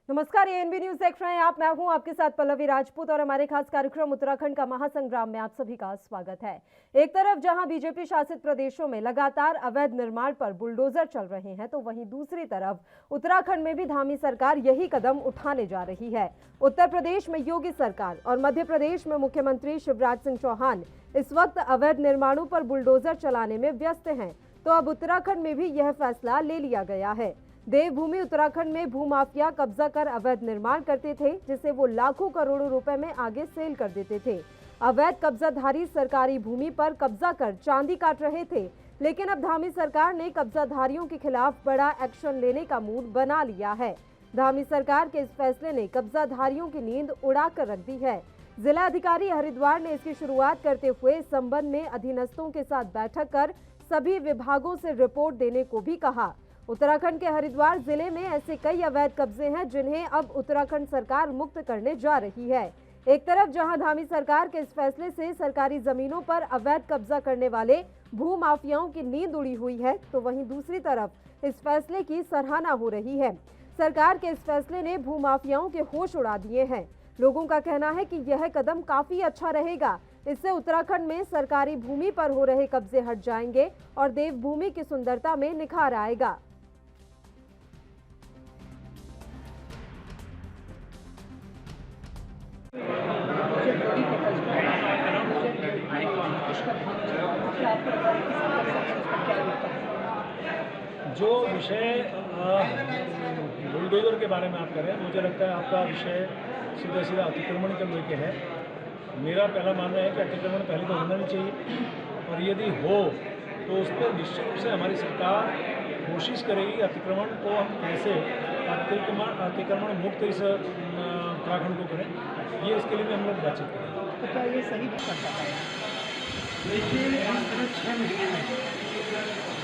नमस्कार, ये NB news देख रहे हैं आप। मैं हूं आपके साथ पल्लवी राजपूत और हमारे खास कार्यक्रम उत्तराखंड का महासंग्राम में आप सभी का स्वागत है। एक तरफ जहां बीजेपी शासित प्रदेशों में लगातार अवैध निर्माण पर बुलडोजर चल रहे हैं, तो वहीं दूसरी तरफ उत्तराखंड में भी धामी सरकार यही कदम उठाने जा रही है। उत्तर प्रदेश में योगी सरकार और मध्य प्रदेश में मुख्यमंत्री शिवराज सिंह चौहान इस वक्त अवैध निर्माणों पर बुलडोजर चलाने में व्यस्त हैं, तो अब उत्तराखंड में भी यह फैसला ले लिया गया है। देवभूमि उत्तराखंड में भूमाफिया कब्जा कर अवैध निर्माण करते थे, जिसे वो लाखों करोड़ों रुपए में आगे सेल कर देते थे। अवैध कब्जाधारी सरकारी भूमि पर कब्जा कर चांदी काट रहे थे, लेकिन अब धामी सरकार ने कब्जाधारियों के खिलाफ बड़ा एक्शन लेने का मूड बना लिया है। धामी सरकार के इस फैसले ने कब्जाधारियों की नींद उड़ा कर रख दी है। जिला अधिकारी हरिद्वार ने इसकी शुरुआत करते हुए इस संबंध में अधीनस्थों के साथ बैठक कर सभी विभागों से रिपोर्ट देने को भी कहा। उत्तराखंड के हरिद्वार जिले में ऐसे कई अवैध कब्जे हैं जिन्हें अब उत्तराखंड सरकार मुक्त करने जा रही है। एक तरफ जहां धामी सरकार के इस फैसले से सरकारी जमीनों पर अवैध कब्जा करने वाले भूमाफियाओं की नींद उड़ी हुई है, तो वहीं दूसरी तरफ इस फैसले की सराहना हो रही है। सरकार के इस फैसले ने भूमाफियाओं के होश उड़ा दिए हैं। लोगों का कहना है कि यह कदम काफी अच्छा रहेगा। इससे उत्तराखंड में सरकारी भूमि पर हो रहे कब्जे हट जाएंगे और देवभूमि की सुंदरता में निखार आएगा। जो विषय बुलडोजर के बारे में आप कर रहे हैं, मुझे लगता है आपका विषय सीधा सीधा अतिक्रमण के लेके है। मेरा पहला मानना है कि अतिक्रमण पहले तो होना नहीं चाहिए, और यदि हो तो उस पर निश्चित रूप से हमारी सरकार कोशिश करेगी अतिक्रमण को हम कैसे अतिक्रमण मुक्त इस उत्तराखंड को करें। ये इसके लिए भी हम लोग बातचीत करें। तो क्या ये सही बात करता है? देखिए, इस तरह 6 महीने में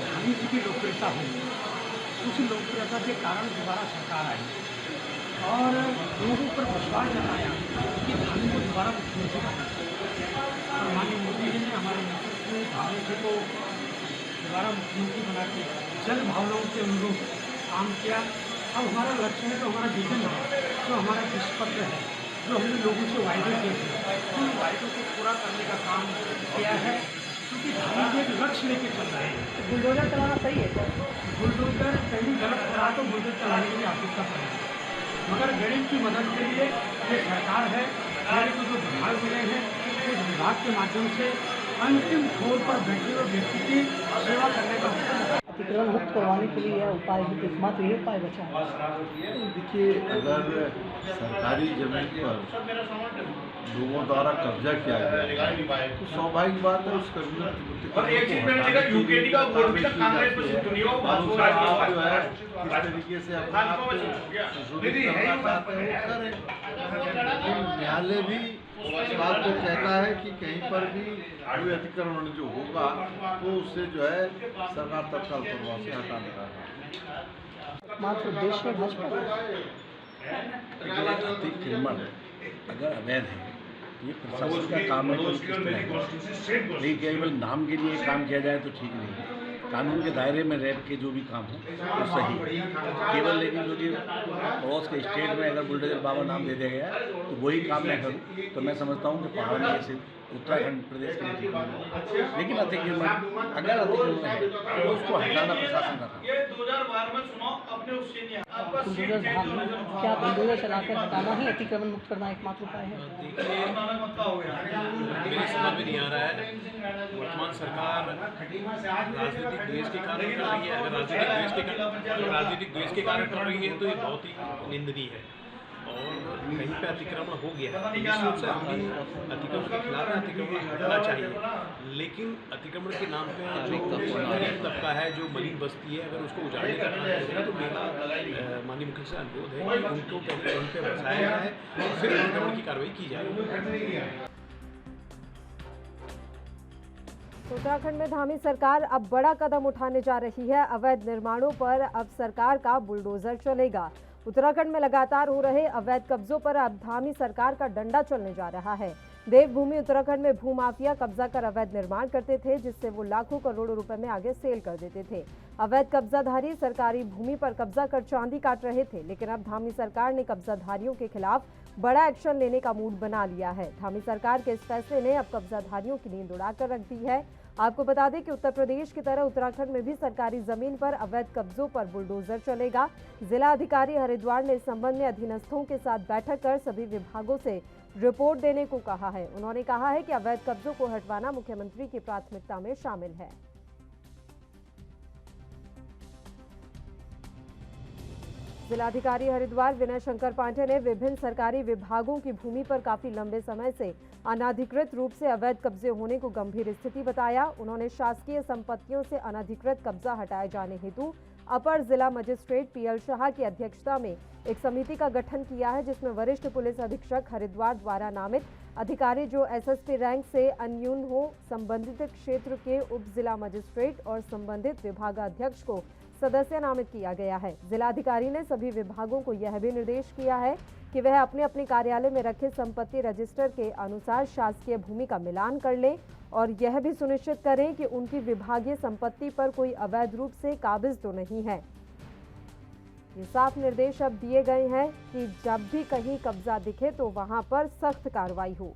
धामी जी की लोकप्रियता हुई, उस लोकप्रियता के कारण दोबारा सरकार आई और लोगों पर विश्वास जताया कि धामी को दोबारा मुख्यमंत्री बनाना चाहिए। और माननीय मोदी जी ने हमारे नेतृत्व में धामी जी को दोबारा मुख्यमंत्री बना के जन भावनाओं के अनुरूप काम किया। अब हमारा लक्ष्य है, तो हमारा विजन है, जो हमारा विश्वपत्र है, जो हमने लोगों से वायदे किए थे, उन वायदों को पूरा करने का काम किया है। क्योंकि धामी जी एक लक्ष्य लेके चल रहे हैं। तो बुलडोजर चलाना सही है क्या? बुलडोजर कहीं गलत करा तो बुलडोजर चलाने की आवश्यकता पड़ेगी, मगर गरीब की मदद के लिए ये सरकार है। मेरे को जो विभाग मिले हैं, उस विभाग के माध्यम से अंतिम छोर पर बैठे हुए व्यक्ति की सेवा करने का अतिक्रमण मुक्त करवाने के लिए यह उपाय ही एकमात्र ये उपाय बचा है। देखिए, अगर सरकारी जमीन पर लोगों द्वारा कब्जा किया गया तो स्वाभाविक बात है उस कब्जे इस तरीके से अपने आप को संशोधित करना चाहते हैं वो करें। लेकिन न्यायालय भी इस बात को कहता है कि कहीं पर भी कोई अतिक्रमण जो होगा तो उससे जो है सरकार तत्काल प्रभाव से हटाने का मात्र उद्देश्य भाजपा अतिक्रमण अगर अवैध है, ये प्रशासन का काम है, नहीं केवल नाम के लिए काम किया जाए तो ठीक नहीं। कानून के दायरे में रह के जो भी काम हो वो सही केवल, लेकिन जो कि पड़ोस के स्टेट में अगर बुलडोजर बाबा नाम दे दिया गया तो वही काम मैं करूँ, तो मैं समझता हूँ कि पहाड़ में से उत्तराखंड प्रदेश के लिए ठीक नहीं। लेकिन अतिक्रमण अगर अतिक्रमण है तो उसको हटाना प्रशासन का काम। क्या बुलडोजर चलाकर हटाना ही अतिक्रमण मुक्त करना एकमात्र उपाय है? मेरी समझ में नहीं आ रहा है। वर्तमान सरकार राजनीतिक द्वेष के कारण कर रही है। अगर राजनीतिक द्वेष के कारण कर रही है तो ये बहुत ही निंदनीय है। और कहीं पे अतिक्रमण हो गया, निश्चित रूप से हम भी अतिक्रमण के खिलाफ हैं, अतिक्रमण हटना चाहिए। लेकिन अतिक्रमण के नाम पे जो गरीब तबका है, जो मलिन बस्ती है, अगर उसको उजाड़ने का काम करेगा तो मेरा माननीय मुख्यमंत्री से अनुरोध है कि उनको उन पर बसाया जाए और फिर अतिक्रमण की कार्रवाई की जाए। उत्तराखंड में धामी सरकार अब बड़ा कदम उठाने जा रही है। अवैध निर्माणों पर अब सरकार का बुलडोजर चलेगा। उत्तराखंड में लगातार हो रहे अवैध कब्जों पर अब धामी सरकार का डंडा चलने जा रहा है। देवभूमि उत्तराखंड में भूमाफिया कब्जा कर अवैध निर्माण करते थे, जिससे वो लाखों करोड़ों रुपए में आगे सेल कर देते थे। अवैध कब्जाधारी सरकारी भूमि पर कब्जा कर चांदी काट रहे थे, लेकिन अब धामी सरकार ने कब्जाधारियों के खिलाफ बड़ा एक्शन लेने का मूड बना लिया है। धामी सरकार के इस फैसले ने अब कब्जाधारियों की नींद उड़ाकर रख दी है। आपको बता दें कि उत्तर प्रदेश की तरह उत्तराखंड में भी सरकारी जमीन पर अवैध कब्जों पर बुलडोजर चलेगा। जिला अधिकारी हरिद्वार ने इस संबंध में अधीनस्थों के साथ बैठक कर सभी विभागों से रिपोर्ट देने को कहा है। उन्होंने कहा है कि अवैध कब्जों को हटवाना मुख्यमंत्री की प्राथमिकता में शामिल है। जिलाधिकारी हरिद्वार विनय शंकर पांडे ने विभिन्न सरकारी विभागों की भूमि पर काफी लंबे समय से अनाधिकृत रूप से अवैध कब्जे होने को गंभीर स्थिति बताया। उन्होंने शासकीय संपत्तियों से अनाधिकृत कब्जा हटाए जाने हेतु अपर जिला मजिस्ट्रेट पीएल शाह की अध्यक्षता में एक समिति का गठन किया है, जिसमें वरिष्ठ पुलिस अधीक्षक हरिद्वार द्वारा नामित अधिकारी जो एसएसपी रैंक से अन्यून हो, संबंधित क्षेत्र के उप जिला मजिस्ट्रेट और संबंधित विभागाध्यक्ष को सदस्य नामित किया गया है। जिलाधिकारी ने सभी विभागों को यह भी निर्देश किया है कि वह अपने अपने कार्यालय में रखे संपत्ति रजिस्टर के अनुसार शासकीय भूमि का मिलान कर लें और यह भी सुनिश्चित करें कि उनकी विभागीय संपत्ति पर कोई अवैध रूप से काबिज तो नहीं है। ये साफ निर्देश अब दिए गए हैं कि जब भी कहीं कब्जा दिखे तो वहां पर सख्त कार्रवाई हो।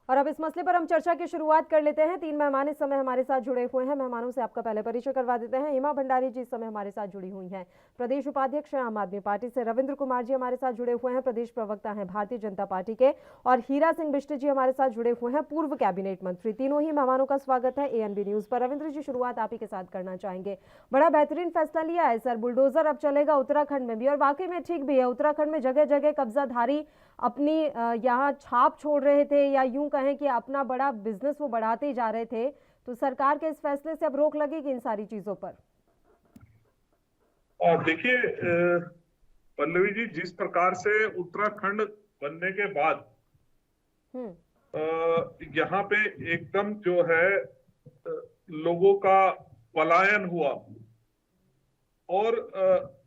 और अब इस मसले पर हम चर्चा की शुरुआत कर लेते हैं। 3 मेहमान इस समय हमारे साथ जुड़े हुए हैं। मेहमानों से आपका पहले परिचय करवा देते हैं। हेमा भंडारी जी इस समय हमारे साथ जुड़ी हुई हैं, प्रदेश उपाध्यक्ष हैं आम आदमी पार्टी से। रविंद्र कुमार जी हमारे साथ जुड़े हुए हैं, प्रदेश प्रवक्ता हैं भारतीय जनता पार्टी के। और हीरा सिंह बिष्ट जी हमारे साथ जुड़े हुए हैं, पूर्व कैबिनेट मंत्री। तीनों ही मेहमानों का स्वागत है एएनबी न्यूज पर। रविंद्र जी, शुरुआत आप ही के साथ करना चाहेंगे। बड़ा बेहतरीन फैसला लिया है सर, बुलडोजर अब चलेगा उत्तराखंड में भी, और वाकई में ठीक भी है। उत्तराखंड में जगह जगह कब्जाधारी अपनी यहाँ छाप छोड़ रहे थे, या यूं कहें कि अपना बड़ा बिजनेस वो बढ़ाते ही जा रहे थे। तो सरकार के इस फैसले से अब रोक लगेगी इन सारी चीजों पर? और देखिए पल्लवी जी, जिस प्रकार से उत्तराखंड बनने के बाद यहाँ पे एकदम जो है लोगों का पलायन हुआ, और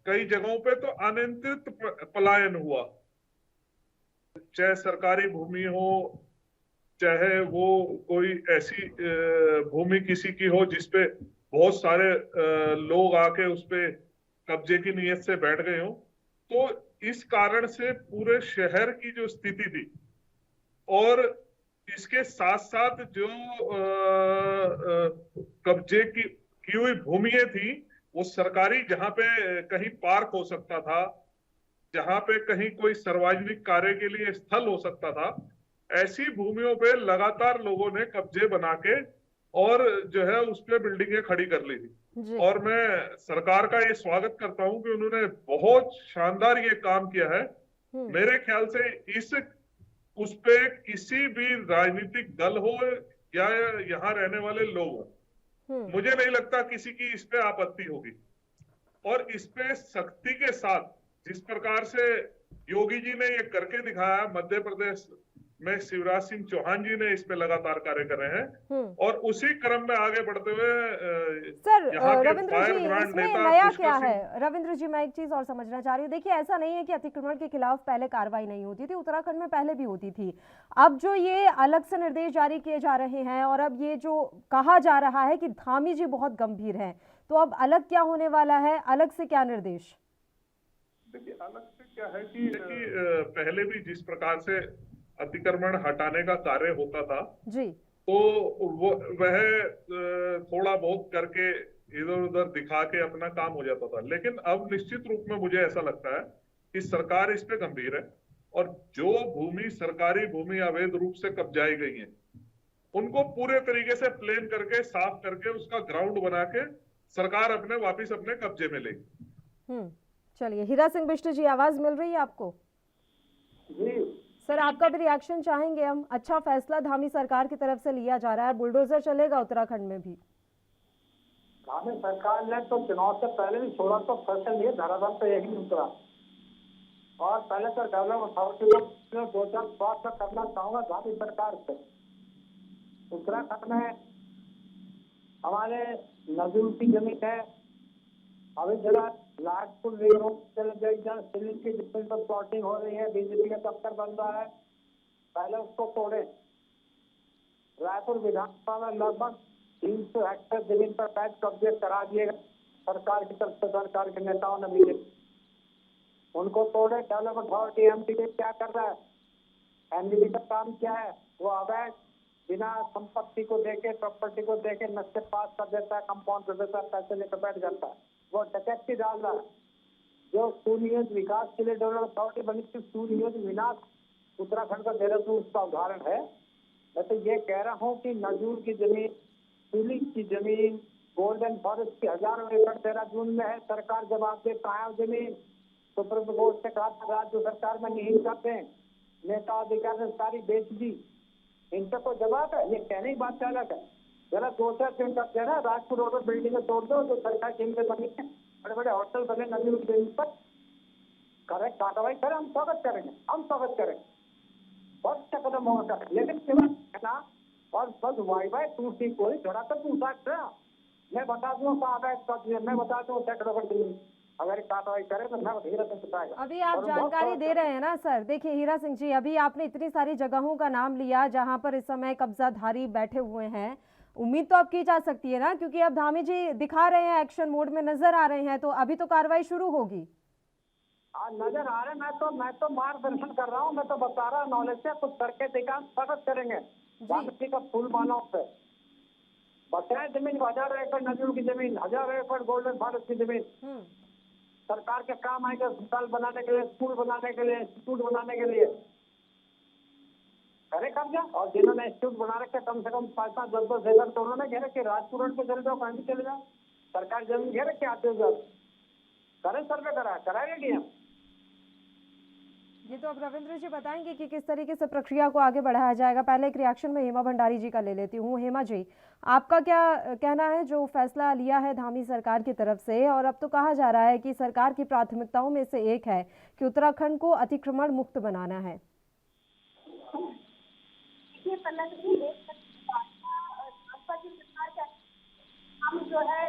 कई जगहों पे तो अनियंत्रित पलायन हुआ, चाहे सरकारी भूमि हो, चाहे वो कोई ऐसी भूमि किसी की हो जिसपे बहुत सारे लोग आके उस पे कब्जे की नीयत से बैठ गए हो। तो इस कारण से पूरे शहर की जो स्थिति थी, और इसके साथ साथ जो कब्जे की हुई भूमियां थी, वो सरकारी, जहां पे कहीं पार्क हो सकता था, जहां पे कहीं कोई सार्वजनिक कार्य के लिए स्थल हो सकता था, ऐसी भूमियों पे लगातार लोगों ने कब्जे बना के और जो है उस पे बिल्डिंगें खड़ी कर ली थी। और मैं सरकार का ये स्वागत करता हूं कि उन्होंने बहुत शानदार ये काम किया है। मेरे ख्याल से उस पे किसी भी राजनीतिक दल हो या यहाँ रहने वाले लोग हो, मुझे नहीं लगता किसी की इस पे आपत्ति होगी। और इस पे सख्ती के साथ, जिस प्रकार से योगी जी ने ये करके दिखाया, मध्य प्रदेश में शिवराज सिंह चौहान जी ने इस पे लगातार कार्य कर रहे हैं, और उसी क्रम में आगे बढ़ते हुए सर रविंद्र जी, इसमें नया क्या है? रविंद्र जी, मैं एक चीज और समझना चाह रही हूँ। देखिए, ऐसा नहीं है कि अतिक्रमण के खिलाफ पहले कार्रवाई नहीं होती थी, उत्तराखंड में पहले भी होती थी। अब जो ये अलग से निर्देश जारी किए जा रहे हैं, और अब ये जो कहा जा रहा है कि धामी जी बहुत गंभीर है, तो अब अलग क्या होने वाला है? अलग से क्या निर्देश? देखिए, अलग से क्या है कि पहले भी जिस प्रकार से अतिक्रमण हटाने का कार्य होता था जी, तो वह थोड़ा बहुत करके इधर उधर दिखा के अपना काम हो जाता था। लेकिन अब निश्चित रूप में मुझे ऐसा लगता है कि सरकार इस पे गंभीर है, और जो भूमि सरकारी भूमि अवैध रूप से कब्जाई गई है, उनको पूरे तरीके से प्लेन करके, साफ करके, उसका ग्राउंड बना के सरकार अपने वापिस अपने कब्जे में लेगी। चलिए, हीरा सिंह बिष्ट जी, आवाज मिल रही है आपको? जी सर, आपका भी रिएक्शन चाहेंगे हम। अच्छा फैसला धामी सरकार की तरफ से लिया जा रहा है, बुलडोजर चलेगा उत्तराखंड में भी। धामी सरकार ने तो चुनाव से पहले भी छोड़ा, तो फैसला लिए धरातल पे यही उतरा। और पहले तो गवर्नर 2-4 बात करना चाहूंगा धामी सरकार से। उत्तराखंड में हमारे नजूल की जमीन है। अभी जरा लाटपुर रिंग रोड चले जाइए, जहाँ सिलिंग की जमीन पर प्लॉटिंग हो रही है, बीजेपी का दफ्तर बन रहा है, पहले उसको तोड़े। रायपुर विधानसभा में लगभग 300 हेक्टेयर जमीन पर बैठ कब्जे करा दिए गए सरकार की तरफ से, सरकार के नेताओं ने मिले, उनको तोड़े। डेवलपमेंट अथॉरिटी एमडीडी क्या कर रहा है? एमडीडी का काम क्या है? वो अवैध बिना संपत्ति को देके, प्रॉपर्टी को देके नक्शे पास कर देता है, कंपाउंड कर देता है, पैसे लेकर बैठ जाता है। वो डकैती डाल रहा है। जो सुनियोजित विकास के लिए डेवलपमेंट अथॉरिटी बनी थी, सुनियोजित विनाश उत्तराखंड का देहरादून उसका उदाहरण है। मैं तो ये कह रहा हूँ कि नजूर की जमीन, सिलिंग की जमीन, गोल्डन फॉरेस्ट की हजारों एकड़ देहरादून में है, सरकार जवाब दे कहाँ है जमीन। सुप्रीम कोर्ट से कहा था राज्य सरकार में नहीं करते हैं, नेता अधिकारी ने सारी बेच दी, इन पर कोई जवाब है? ये कहने की बात अलग है। जरा 2-4 दिन का कहना, राजपुर रोड पर बिल्डिंग तोड़ दो, जो सरकार केंद्र बनी है, बड़े बड़े होटल बने नजूर की जमीन पर, करे कार्रवाई करें, हम स्वागत करेंगे, हम स्वागत करेंगे, बहुत अच्छा कदम होगा। लेकिन कहना और बस वाई वाई टूटी कोई थोड़ा तो पूछा था, मैं बता दूँ मैं बता दूँ सैकड़ों का दिन, अगर कार्रवाई करे तो मैं धीरे से बताएगा। अभी आप जानकारी दे रहे हैं ना सर। देखिए हीरा सिंह जी, अभी आपने इतनी सारी जगहों का नाम लिया जहां पर इस समय कब्जाधारी बैठे हुए हैं। उम्मीद तो अब की जा सकती है ना, क्योंकि अब धामी जी दिखा रहे हैं, एक्शन मोड में नजर आ रहे हैं, तो अभी तो कार्रवाई शुरू होगी। नजर आ रहे, मैं तो मार्गदर्शन कर रहा हूँ, मैं तो बता रहा नॉलेज से कुछ करके देखा, स्वागत करेंगे वापसी का फूल मालाओं पे। बताए जमीन 1000 एकड़ नजूर की जमीन, 1000 एकड़ गोल्डन फॉरेस्ट की जमीन सरकार के काम आएगा, अस्पताल बनाने के लिए, स्कूल बनाने के लिए, इंस्टीट्यूट बनाने के लिए करे कब्जा। और जिन्होंने इंस्टीट्यूट बना रखे कम से कम 5-5, 10-10 एकड़, तो उन्होंने घेरे कि राजपुर रोड पे चले जाओ, कहीं भी चले जाओ, सरकार जमीन घेरे के आते हो, करे सर्वे कराएंगे डीएम। ये तो अब रविंद्र जी बताएंगे कि किस तरीके से प्रक्रिया को आगे बढ़ाया जाएगा। पहले एक रिएक्शन में हेमा भंडारी जी का ले लेती हूँ। हेमा जी, आपका क्या कहना है जो फैसला लिया है धामी सरकार की तरफ से, और अब तो कहा जा रहा है कि सरकार की प्राथमिकताओं में से एक है कि उत्तराखंड को अतिक्रमण मुक्त बनाना है। हम जो है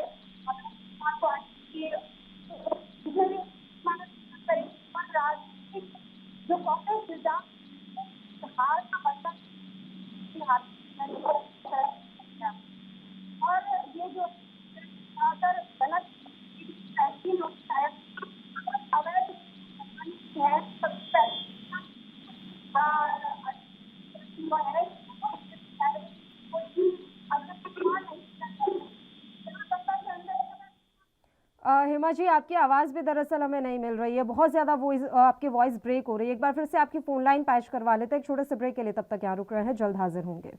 जो कांग्रेस निजाम हार का मतलब और ये जो अगर गलत फैसले होता है, अवैध है, हेमा जी, आपकी आवाज़ भी दरअसल हमें नहीं मिल रही है, बहुत ज़्यादा आपकी वॉइस ब्रेक हो रही है। एक बार फिर से आपकी फ़ोन लाइन पैच करवा लेते हैं एक छोटे से ब्रेक के लिए, तब तक यहाँ रुक रहे हैं, जल्द हाजिर होंगे।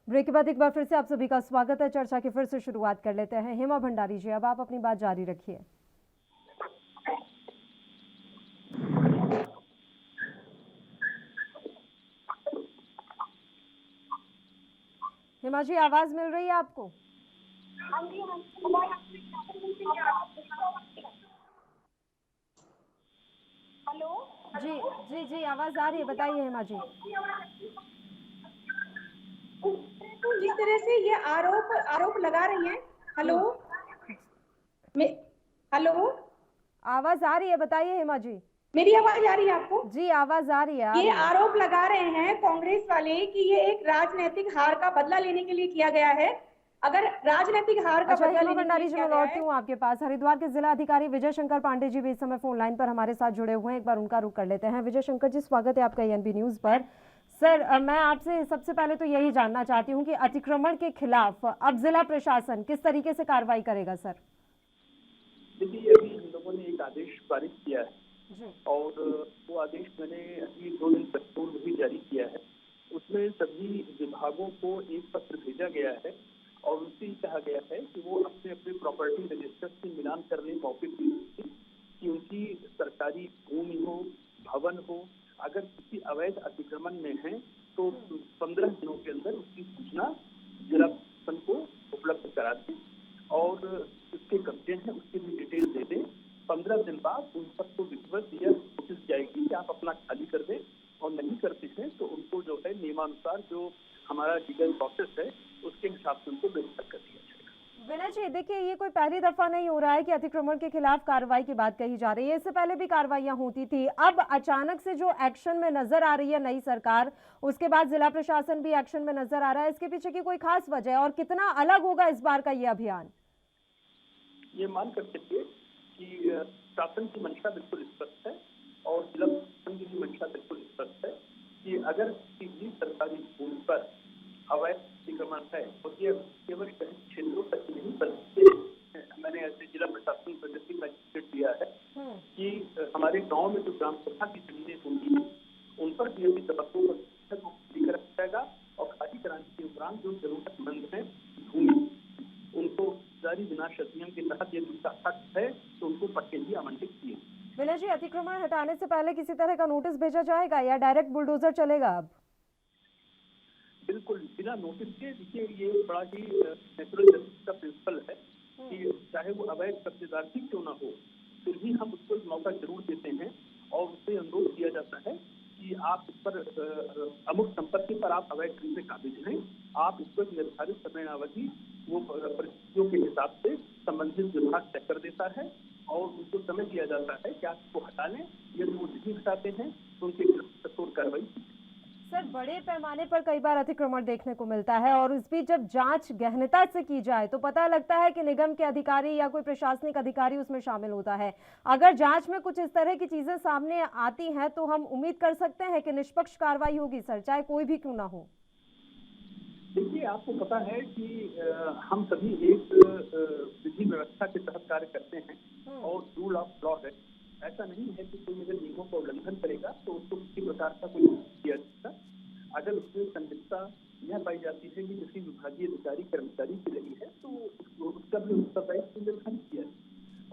ब्रेक के बाद एक बार फिर से आप सभी का स्वागत है। चर्चा की फिर से शुरुआत कर लेते हैं। हेमा भंडारी जी, अब आप अपनी बात जारी रखिए। हेमा जी, आवाज मिल रही है आपको? हेलो जी जी जी, आवाज आ रही है, बताइए हेमा जी। तो जिस तरह से ये आरोप लगा रही हैं। हेलो हेलो, आवाज आ रही है, बताइए हेमा जी। मेरी आवाज आ रही है आपको? जी आवाज आ रही है। ये आरोप लगा रहे हैं कांग्रेस वाले कि ये एक राजनीतिक हार का बदला लेने के लिए किया गया है। अगर राजनीतिक हार का बदला लेने भंडारी जी, मैं लौटती हूँ आपके पास। हरिद्वार के जिला अधिकारी विजय शंकर पांडे जी भी इस समय फोन लाइन पर हमारे साथ जुड़े हुए हैं, एक बार उनका रुख कर लेते हैं। विजय शंकर जी, स्वागत है आपका एएनबी न्यूज पर। सर, मैं आपसे सबसे पहले तो यही जानना चाहती हूँ कि अतिक्रमण के खिलाफ अब जिला प्रशासन किस तरीके से कार्रवाई करेगा? सर देखिए, अभी हम लोगों ने एक आदेश पारित किया है और वो आदेश मैंने अभी 2 दिन पूर्व भी जारी किया है। उसमें सभी विभागों को एक पत्र भेजा गया है और उससे कहा गया है कि वो अपने अपने प्रॉपर्टी रजिस्टर से मिलान करने मौके पर कि उनकी सरकारी भूमि हो, भवन हो, अगर किसी अवैध अतिक्रमण में है तो 15 दिनों के अंदर उसकी सूचना जिला प्रशासन को उपलब्ध कराते और उसके कब्जे हैं उसकी भी डिटेल दे दें। 15 दिन बाद उन सबको विधिवत या नोटिस जाएगी कि आप अपना खाली कर दें, और नहीं करते हैं तो उनको जो है नियमानुसार जो हमारा लीगल प्रोसेस है उसके हिसाब से उनको गिरफ्तार कर दिया जाएगा। विनय जी, देखिए ये कोई पहली दफा नहीं हो रहा है कि अतिक्रमण के खिलाफ कार्रवाई की बात कही जा रही है। इससे पहले भी कार्रवाइयां होती थी। अब अचानक से जो एक्शन में नजर आ रही है नई सरकार, उसके बाद जिला प्रशासन भी एक्शन में नजर आ रहा है, इसके पीछे की कोई खास वजह है और कितना अलग होगा इस बार का ये अभियान? ये मान कर चलिए कि शासन की मंशा बिल्कुल स्पष्ट है और जिला प्रशासन की भी मंशा बिल्कुल स्पष्ट है कि अगर किसी भी सरकारी भूमि पर अवैध अतिक्रमण है तो ये केवल शहरी क्षेत्रों तक नहीं बल्कि मैंने ऐसे जिला प्रशासन प्रगति मजिस्ट्रेट दिया है कि हमारे गांव में जो ग्राम सभा की जमीनें होंगी उन पर भी अभी तबक्कों पर खाली कराया जाएगा, और खाली कराने के उपरांत जो जरूरतमंद है भूमि उनको जारी विनाश अधिनियम के तहत यदि उनका हक है तो उनको पट्टे भी आवंटित किए। विनय जी, अतिक्रमण हटाने से पहले किसी तरह का नोटिस भेजा जाएगा या डायरेक्ट बुलडोजर चलेगा अब? बिल्कुल बिना नोटिस के। देखिए ये बड़ा ही नेचुरल जस्टिस का प्रिंसिपल है कि चाहे वो अवैध कब्जेदार ही क्यों ना हो, फिर भी हम उसको एक मौका जरूर देते हैं और उससे अनुरोध किया जाता है कि आप इस पर अमुक संपत्ति पर आप अवैध ढंग से काबिज हैं, आप इसको एक निर्धारित समयावधि वो परिस्थितियों के हिसाब से संबंधित विभाग तय कर देता है और उनको समय दिया जाता है कि आप इसको हटा लें। यदि वो नहीं हटाते हैं तो उनके खिलाफ कठोर कार्रवाई। सर, बड़े पैमाने पर कई बार अतिक्रमण देखने को मिलता है और इस बीच जब जांच गहनता से की जाए तो पता लगता है कि निगम के अधिकारी या कोई प्रशासनिक अधिकारी उसमें शामिल होता है। अगर जांच में कुछ इस तरह की चीजें सामने आती हैं तो हम उम्मीद कर सकते हैं कि निष्पक्ष कार्रवाई होगी सर, चाहे कोई भी क्यों ना हो। देखिए आपको पता है कि हम सभी एक विधि व्यवस्था के तहत कार्य करते हैं और रूल ऑफ लॉ है। ऐसा नहीं है कि कोई अगर नियमों का उल्लंघन करेगा तो उसको किसी प्रकार का कोई किया जाता। अगर उसमें संदिग्धता यह पाई जाती है कि किसी विभागीय अधिकारी कर्मचारी की रही है तो उसका भी उत्तरदायित्व निर्धारित किया है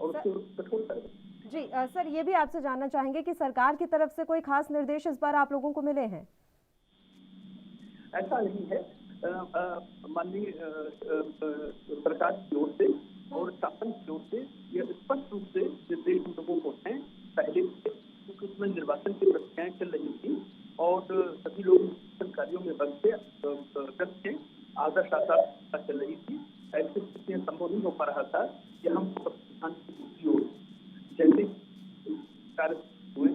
और उसको कठोर करेगा। जी सर, ये भी आपसे जानना चाहेंगे कि सरकार की तरफ से कोई खास निर्देश इस बार आप लोगों को मिले हैं? ऐसा नहीं है। माननीय सरकार की ओर से और शासन की ओर से यह स्पष्ट रूप से निर्देश हम लोगों को हैं पहले से, क्योंकि उसमें निर्वाचन की प्रक्रियाएं चल रही थी और सभी लोग निर्वाचन कार्यों में व्यस्त थे, आदर्श आचार चल रही थी। ऐसी स्थितियां संभव नहीं हो पा रहा था कि हम प्रधान की दूसरी ओर जैसे कार्य हुए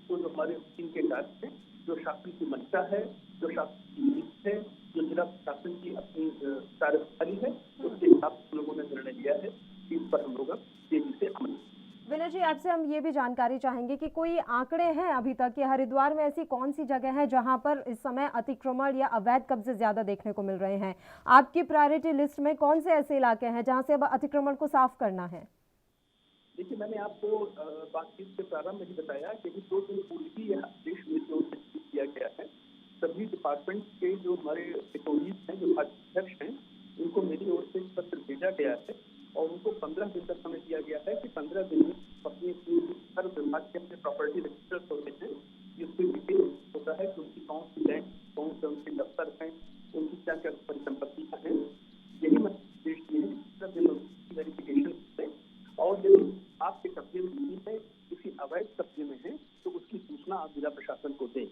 तो जो हमारे के कार्य हैं, जो शासन की मंशा है, जो शासन की नीति है, जो जिला प्रशासन की अपनी कार्यप्रणाली है, उसके हिसाब से लोगों ने निर्णय लिया है कि इस पर हम लोग तेजी से अमल। विनय जी, आपसे हम ये भी जानकारी चाहेंगे कि कोई आंकड़े हैं अभी तक कि हरिद्वार में ऐसी कौन सी जगह है जहां पर इस समय अतिक्रमण या अवैध कब्जे ज्यादा देखने को मिल रहे हैं? आपकी प्रायोरिटी लिस्ट में कौन से ऐसे इलाके हैं जहां से अब अतिक्रमण को साफ करना है? देखिए मैंने आपको बातचीत के प्रारंभ में ही बताया कि 2 दिन पूर्व ही यह आदेश मेरी ओर से किया गया है। सभी डिपार्टमेंट के जो हमारे एटॉर्नीज हैं, जो अध्यक्ष हैं, उनको मेरी ओर से पत्र भेजा गया है और उनको 15 दिन का समय दिया गया है कि 15 दिन में अपने हर विभाग के अपने प्रॉपर्टी रजिस्टर्स होते हैं, जिसमें डिटेल होता है कि उनकी कौन सी लैंड, कौन से उनके दफ्तर हैं, उनकी क्या क्या परिसंपत्तियाँ हैं। यही मैं निर्देश दिए हैं 15 दिन वेरिफिकेशन से, और यदि आपके कब्जे में नहीं है, किसी अवैध कब्जे में है तो उसकी सूचना आप जिला प्रशासन को दें।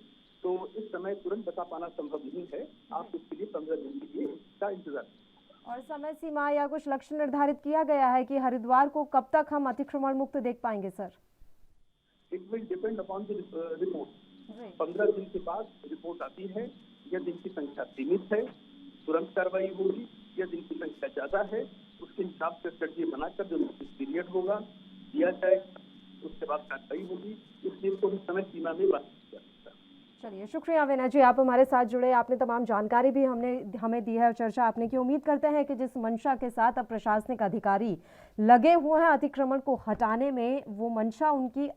तो इस समय तुरंत बता पाना संभव नहीं है, आप उसके लिए 15 दिन के लिए इसका इंतजार करें। और समय सीमा या कुछ लक्ष्य निर्धारित किया गया है कि हरिद्वार को कब तक हम अतिक्रमण मुक्त देख पाएंगे sir? It will depend upon the report. 15 दिन के बाद रिपोर्ट आती है, यदि इनकी संख्या सीमित है तुरंत कार्रवाई होगी, यदि इनकी संख्या ज्यादा है उसके हिसाब से स्ट्रेटजी बनाकर जो नोटिस पीरियड होगा दिया जाएगा, उसके बाद कार्रवाई होगी। इस चीज को भी समय सीमा में बात किया जाता है। चलिए, शुक्रिया विनय जी, आप हमारे साथ जुड़े, आपने तमाम जानकारी भी हमें दी है और चर्चा आपने की। उम्मीद करते हैं कि जिस मंशा के साथ अब प्रशासनिक अधिकारी लगे हुए हैं अतिक्रमण को हटाने में, वो मंशा उनकी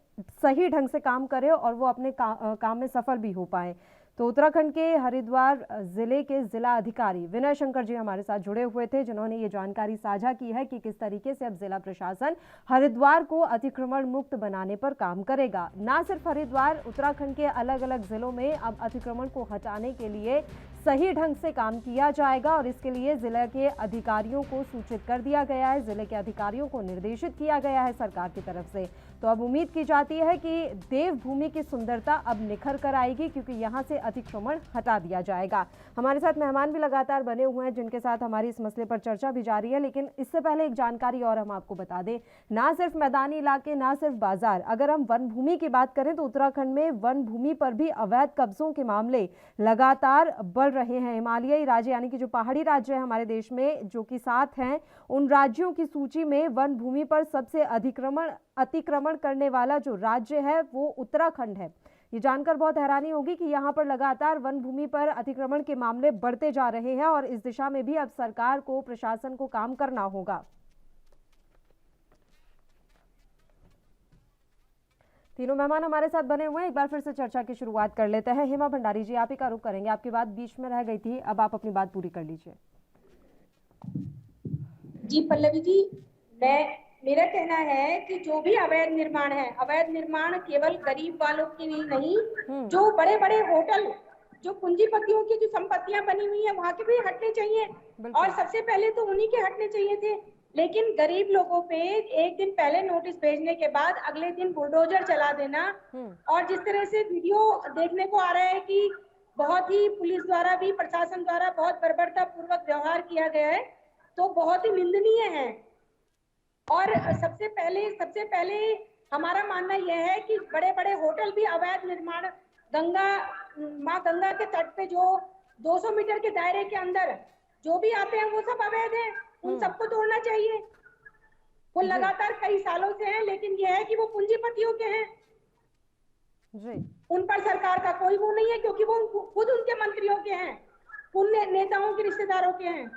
सही ढंग से काम करे और वो अपने काम में सफल भी हो पाए। तो उत्तराखंड के हरिद्वार जिले के जिला अधिकारी विनय शंकर जी हमारे साथ जुड़े हुए थे, जिन्होंने ये जानकारी साझा की है कि किस तरीके से अब जिला प्रशासन हरिद्वार को अतिक्रमण मुक्त बनाने पर काम करेगा। ना सिर्फ हरिद्वार, उत्तराखंड के अलग अलग जिलों में अब अतिक्रमण को हटाने के लिए सही ढंग से काम किया जाएगा और इसके लिए जिले के अधिकारियों को सूचित कर दिया गया है, जिले के अधिकारियों को निर्देशित किया गया है सरकार की तरफ से। तो अब उम्मीद की जाती है कि देवभूमि की सुंदरता अब निखर कर आएगी, क्योंकि यहाँ से अतिक्रमण हटा दिया जाएगा। हमारे साथ मेहमान भी लगातार बने हुए हैं जिनके साथ हमारी इस मसले पर चर्चा भी जारी है, लेकिन इससे पहले एक जानकारी और हम आपको बता दें, ना सिर्फ मैदानी इलाके, ना सिर्फ बाजार, अगर हम वन भूमि की बात करें तो उत्तराखंड में वन भूमि पर भी अवैध कब्जों के मामले लगातार बढ़ रहे हैं। हिमालयी राज्य यानी कि जो पहाड़ी राज्य है हमारे देश में जो कि 7 हैं, उन राज्यों की सूची में वन भूमि पर सबसे अतिक्रमण करने वाला जो राज्य है वो उत्तराखंड है। ये जानकर बहुत हैरानी होगी कि यहाँ पर लगातार वन भूमि पर अतिक्रमण के मामले बढ़ते जा रहे हैं और इस दिशा में भी अब सरकार को, प्रशासन को काम करना होगा। तीनों मेहमान हमारे साथ बने हुए हैं, एक बार फिर से चर्चा की शुरुआत कर लेते हैं। हेमा भंडारी जी, आप ही का रुख करेंगे, आपकी बात बीच में रह गई थी, अब आप अपनी बात पूरी कर लीजिए। जी पल्लवी जी, मेरा कहना है कि जो भी अवैध निर्माण है, अवैध निर्माण केवल गरीब वालों की नहीं, जो बड़े बड़े होटल, जो पूंजीपतियों की जो संपत्तियां बनी हुई है वहां के भी हटने चाहिए, और सबसे पहले तो उन्हीं के हटने चाहिए थे। लेकिन गरीब लोगों पे एक दिन पहले नोटिस भेजने के बाद अगले दिन बुलडोजर चला देना, और जिस तरह से वीडियो देखने को आ रहा है कि बहुत ही पुलिस द्वारा भी, प्रशासन द्वारा बहुत बर्बरता पूर्वक व्यवहार किया गया है, तो बहुत ही निंदनीय है। और सबसे पहले हमारा मानना यह है कि बड़े बड़े होटल भी अवैध निर्माण, माँ गंगा के तट पे जो 200 मीटर के दायरे के अंदर जो भी आते हैं वो सब अवैध है, उन सबको तोड़ना चाहिए। वो लगातार कई सालों से हैं, लेकिन यह है कि वो पूंजीपतियों के हैं जी। उन पर सरकार का कोई वो नहीं है, क्योंकि वो खुद उनके मंत्रियों के हैं, उन नेताओं के रिश्तेदारों के हैं।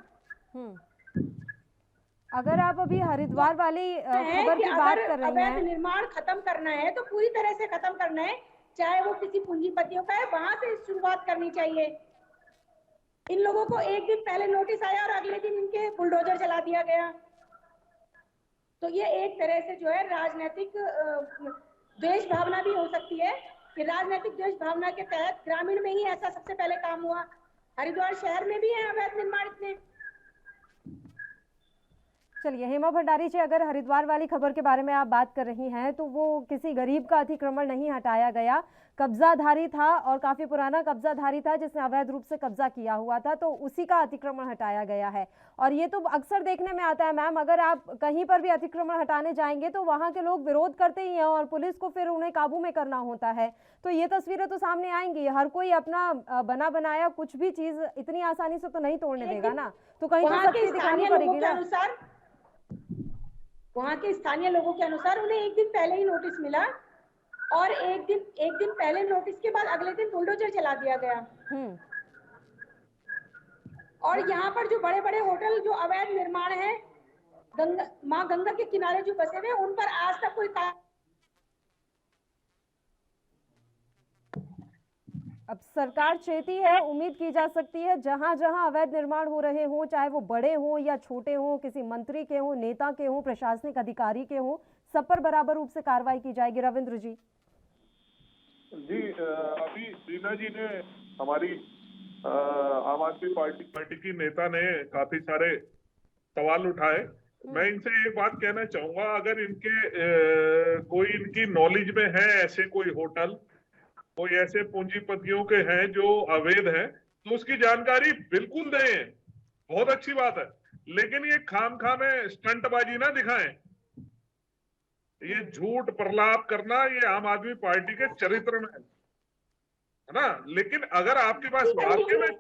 अगर आप अभी हरिद्वार वाली खबर की बात कर रहे हैं, अवैध निर्माण खत्म करना है तो पूरी तरह से खत्म करना है, चाहे वो किसी पूंजीपतियों का है, वहां से शुरुआत करनी चाहिए। इन लोगों को एक दिन पहले नोटिस आया और अगले दिन इनके बुलडोजर चला दिया गया, तो ये एक तरह से जो है राजनीतिक द्वेष भावना भी हो सकती है कि राजनीतिक द्वेष भावना के तहत ग्रामीण में ही ऐसा सबसे पहले काम हुआ। हरिद्वार शहर में भी है अवैध निर्माण इतने। चलिए हेमा भंडारी जी, अगर हरिद्वार वाली खबर के बारे में आप बात कर रही हैं तो वो किसी गरीब का अतिक्रमण नहीं हटाया गया, कब्जाधारी था और काफी पुराना कब्जाधारी था जिसने अवैध रूप से कब्जा किया हुआ था, तो उसी का अतिक्रमण हटाया गया है। और ये तो अक्सर देखने में आता है मैम, अगर आप कहीं पर भी अतिक्रमण हटाने जाएंगे तो वहां के लोग विरोध करते ही हैं और पुलिस को फिर उन्हें काबू में करना होता है, तो ये तस्वीरें तो सामने आएंगी। हर कोई अपना बना बनाया कुछ भी चीज इतनी आसानी से तो नहीं तोड़ने देगा ना, तो कहीं तो सख्ती दिखानी पड़ेगी ना। वहाँ के स्थानीय लोगों के अनुसार उन्हें एक दिन पहले ही नोटिस मिला, और एक दिन पहले नोटिस के बाद अगले दिन बुलडोजर चला दिया गया। और यहाँ पर जो बड़े बड़े होटल जो अवैध निर्माण है, माँ गंगा के किनारे जो बसे हुए, उन पर आज तक कोई अब सरकार चेती है, उम्मीद की जा सकती है जहां जहां अवैध निर्माण हो रहे हों, चाहे वो बड़े हों या छोटे हों, किसी मंत्री के हों, नेता के हों, प्रशासनिक अधिकारी के हों, सब पर बराबर रूप से कार्रवाई की जाएगी। रविंद्र जी। जी, अभी रीना जी ने, हमारी आम आदमी पार्टी की नेता ने काफी सारे सवाल उठाए। मैं इनसे एक बात कहना चाहूंगा, अगर कोई इनकी नॉलेज में है ऐसे कोई होटल, कोई ऐसे पूंजीपतियों के हैं जो अवैध हैं, तो उसकी जानकारी बिल्कुल दें, बहुत अच्छी बात है। लेकिन ये खामखा में स्टंटबाजी ना दिखाएं, ये झूठ प्रलाप करना ये आम आदमी पार्टी के चरित्र में है ना। लेकिन अगर आपके पास वाकई में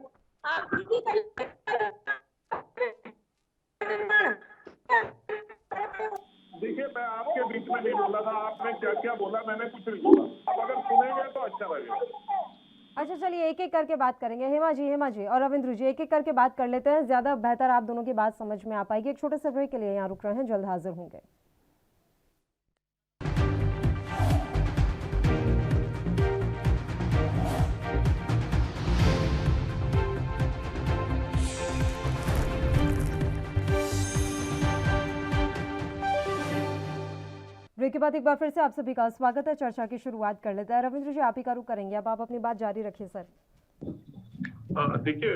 देखिए, मैं आपके बीच में नहीं बोला था, आपने क्या क्या बोला, मैंने कुछ नहीं बोला। अब अगर सुनेंगे तो अच्छा लगेगा। अच्छा चलिए एक एक करके बात करेंगे। हेमा जी और रविंद्र जी एक एक करके बात कर लेते हैं, ज्यादा बेहतर आप दोनों की बात समझ में आ पाएगी। एक छोटे से ब्रेक के लिए यहाँ रुक रहे हैं, जल्द हाजिर होंगे। ब्रेक के बाद एक बार फिर से आप सभी का स्वागत है। चर्चा की शुरुआत कर लेते हैं। रविंद्र जी आप ही का रुख करेंगे, अब आप अपनी बात जारी रखिए सर। देखिए,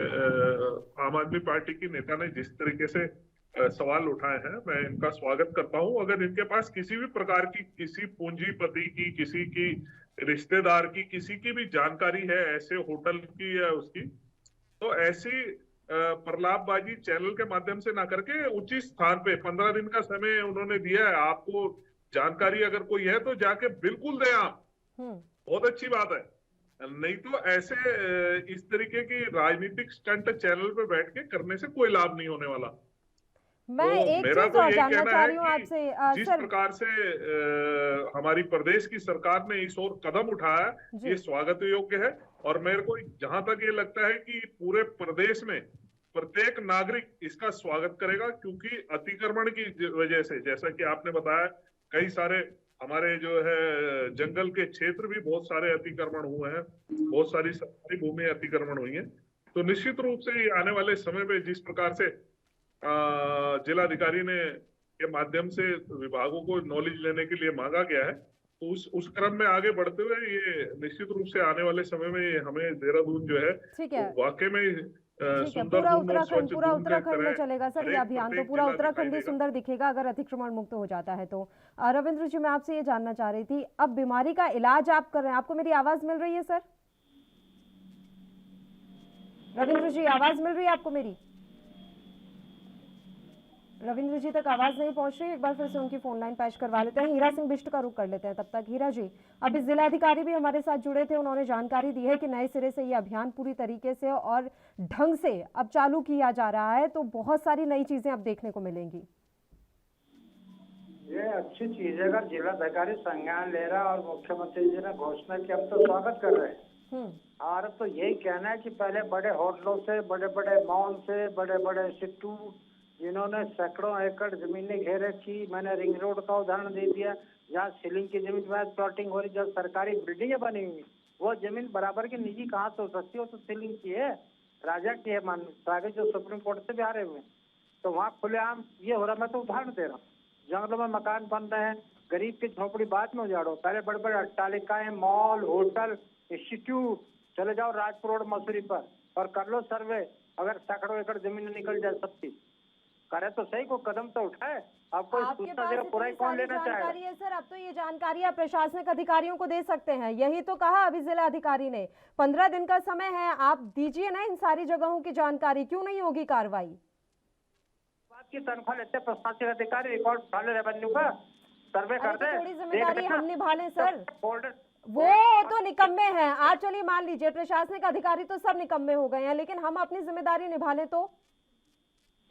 आम आदमी पार्टी की नेता ने जिस तरीके से सवाल उठाए हैं, मैं इनका स्वागत करता हूं। अगर इनके पास किसी भी प्रकार की, किसी पूंजीपति की, किसी की रिश्तेदार की, किसी की भी जानकारी है ऐसे होटल की या उसकी, तो ऐसी प्रलापबाजी चैनल के माध्यम से ना करके उचित स्थान पे 15 दिन का समय उन्होंने दिया है। आपको जानकारी अगर कोई है तो जाके बिल्कुल दें आप, बहुत अच्छी बात है। नहीं तो ऐसे इस तरीके की राजनीतिक स्टंट चैनल पे बैठ के करने से कोई लाभ नहीं होने वाला। मैं तो एक मेरा चीज तो और यही जानना कहना चाह है रही हूँ कि आपसे जिस सर। प्रकार से हमारी प्रदेश की सरकार ने इस ओर कदम उठाया है, ये स्वागत योग्य है। और मेरे को जहां तक ये लगता है कि पूरे प्रदेश में प्रत्येक नागरिक इसका स्वागत करेगा, क्योंकि अतिक्रमण की वजह से, जैसा कि आपने बताया, कई सारे हमारे जो है जंगल के क्षेत्र भी बहुत सारे अतिक्रमण हुए हैं, बहुत सारी सरकारी भूमि अतिक्रमण हुई है। तो निश्चित रूप से आने वाले समय में जिस प्रकार से जिलाधिकारी ने के माध्यम से विभागों को नॉलेज लेने के लिए मांगा गया है, तो उस क्रम में आगे बढ़ते हुए ये निश्चित रूप से आने वाले समय में हमें देहरादून जो है वाकई में पूरा उत्तराखंड में चलेगा सर ये अभियान, तो पूरा उत्तराखंड ही सुंदर दिखेगा अगर अतिक्रमण मुक्त हो जाता है तो। रविंद्र जी, मैं आपसे ये जानना चाह रही थी, अब बीमारी का इलाज आप कर रहे हैं, आपको मेरी आवाज मिल रही है सर? रविंद्र जी, आवाज मिल रही है आपको मेरी? रविंद्र जी तक आवाज नहीं पहुंच रही, एक बार फिर से उनकी फोन लाइन पैच करवा लेते हैं। हीरा सिंह बिष्ट का रुख कर लेते हैं तब तक। हीरा जी, अभी जिलाधिकारी भी हमारे साथ जुड़े थे, उन्होंने जानकारी दी है कि नए सिरे से ये अभियान पूरी तरीके से और ढंग से अब चालू किया जा रहा है, तो बहुत सारी नई चीजें अब देखने को मिलेंगी। ये अच्छी चीज है, अगर जिलाधिकारी संज्ञान ले रहा और मुख्यमंत्री जी ने घोषणा की, हम तो स्वागत कर रहे हैं। और तो यही कहना है कि पहले बड़े होटलों से, बड़े बड़े मॉल से, बड़े बड़े इंस्टीट्यूट जिन्होंने सैकड़ों एकड़ जमीनें घेर रखी, मैंने रिंग रोड का उदाहरण दे दिया, जहाँ सीलिंग की जमीन में प्लॉटिंग हो रही, जब सरकारी बिल्डिंगें बनी हुई, वो जमीन बराबर की निजी कहाँ से हो सकती है? वो तो सीलिंग की है, राजा की है, मान आगे जो सुप्रीम कोर्ट से भी आ रहे हुए। तो वहाँ खुलेआम ये हो रहा, मैं तो उदाहरण दे रहा हूँ, जंगलों में मकान बन रहे हैं, गरीब की झोपड़ी बाद में उजाड़ो, पहले बड़े बड़े अट्टालिकाएं, मॉल, होटल, इंस्टीट्यूट, चले जाओ राजपुर रोड मसूरी पर और कर लो सर्वे, अगर सैकड़ों एकड़ जमीन निकल जाए सबकी, करे तो सही, को कदम तो उठाए। आपको आपके पास इतनी सारी जानकारी है सर, अब तो ये जानकारी आप प्रशासनिक अधिकारियों को दे सकते हैं, यही तो कहा अभी जिला अधिकारी ने। 15 दिन का समय है, आप दीजिए ना इन सारी जगहों की जानकारी, क्यों नहीं होगी कार्रवाई? बात की तनख्वाह लेते प्रशासनिक अधिकारी, रिकॉर्ड उठा ले रेवेन्यू का, सर्वे कर दे, थोड़ी जिम्मेदारी हम निभा लें सर। फोल्डर वो तो निकम्मे हैं, आज चलिए मान लीजिए प्रशासनिक अधिकारी तो सब निकम्मे हो गए हैं, लेकिन हम अपनी जिम्मेदारी निभा लें तो।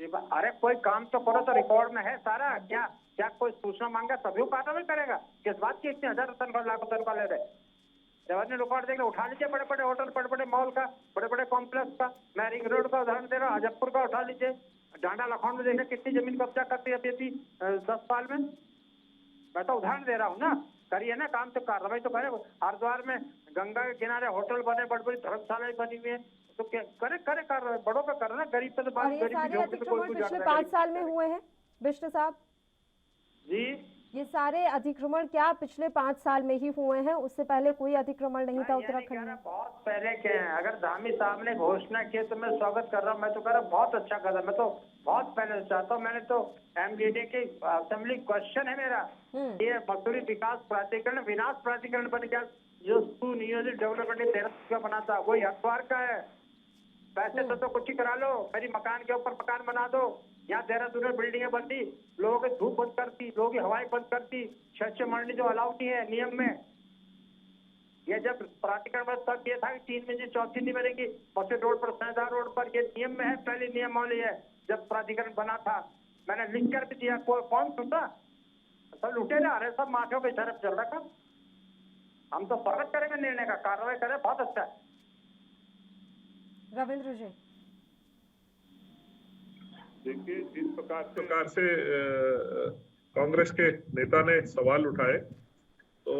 अरे कोई काम तो करो, तो रिकॉर्ड में है सारा। क्या क्या कोई सूचना मांगा तभी कार्रवाई करेगा? किस बात की इतने हजार तनख्वाह, लाखों तनख्वाह ले रहे? रेवेन्यू रिकॉर्ड देख उठा लीजिए, बड़े बड़े होटल, बड़े बड़े मॉल का, बड़े बड़े कॉम्प्लेक्स का। मैं रिंग रोड का उदाहरण दे रहा हूँ, अजबपुर का उठा लीजिए, डांडा लखनऊ में देखिए कितनी जमीन कब्जा करती है अभी 10 साल में। मैं तो उदाहरण दे रहा हूँ ना, करिए ना काम, तो कार्रवाई तो करे। हरिद्वार में गंगा के किनारे होटल बने, बड़ी बड़ी धर्मशालाएं बनी हुई है, तो क्या करे कार्रवाई, बड़ों का करना, गरीब पे तो बात, गरीब की झोपड़ी पे कोई पिछले 5 साल में हुए हैं बिष्ट साहब जी? ये सारे अतिक्रमण क्या पिछले 5 साल में ही हुए हैं? उससे पहले कोई अतिक्रमण नहीं था उत्तराखंड में? बहुत पहले के हैं। अगर धामी साहब ने घोषणा की तो मैं स्वागत कर रहा हूँ, मैं तो कह रहा हूँ बहुत अच्छा कदम, मैं तो बहुत पहले से चाहता हूँ। मैंने तो MDD के असेंबली क्वेश्चन है मेरा, ये मसूरी विकास प्राधिकरण विनाश प्राधिकरण बन गया, जो सुनियोजित डेवलपमेंट देहरादून का बना था, वही हरिद्वार का है। पैसे तो कुछ ही करा लो, मेरी मकान के ऊपर मकान बना दो। यहाँ देहरादून में बिल्डिंगें बनती, लोगों की धूप बंद करती, लोगों की हवाएं बंद करती, 6 मरने जो अलाउ नहीं है नियम में। ये जब प्राधिकरण में तब ये था कि 3 मंजिल चौथी नहीं बनेगी, मसूरी रोड पर, सहजार रोड पर, ये नियम में है, पहले नियमावली है। जब प्राधिकरण बना था मैंने लिख कर भी दिया, कौन सुनता? सब लुटे जा रहे, सब माफियों की तरफ चल रहा था। हम तो स्वागत करेंगे निर्णय का, कार्रवाई करें, बहुत अच्छा है। रविंद्र जी, देखिए जिस प्रकार से कांग्रेस के नेता ने सवाल उठाए, तो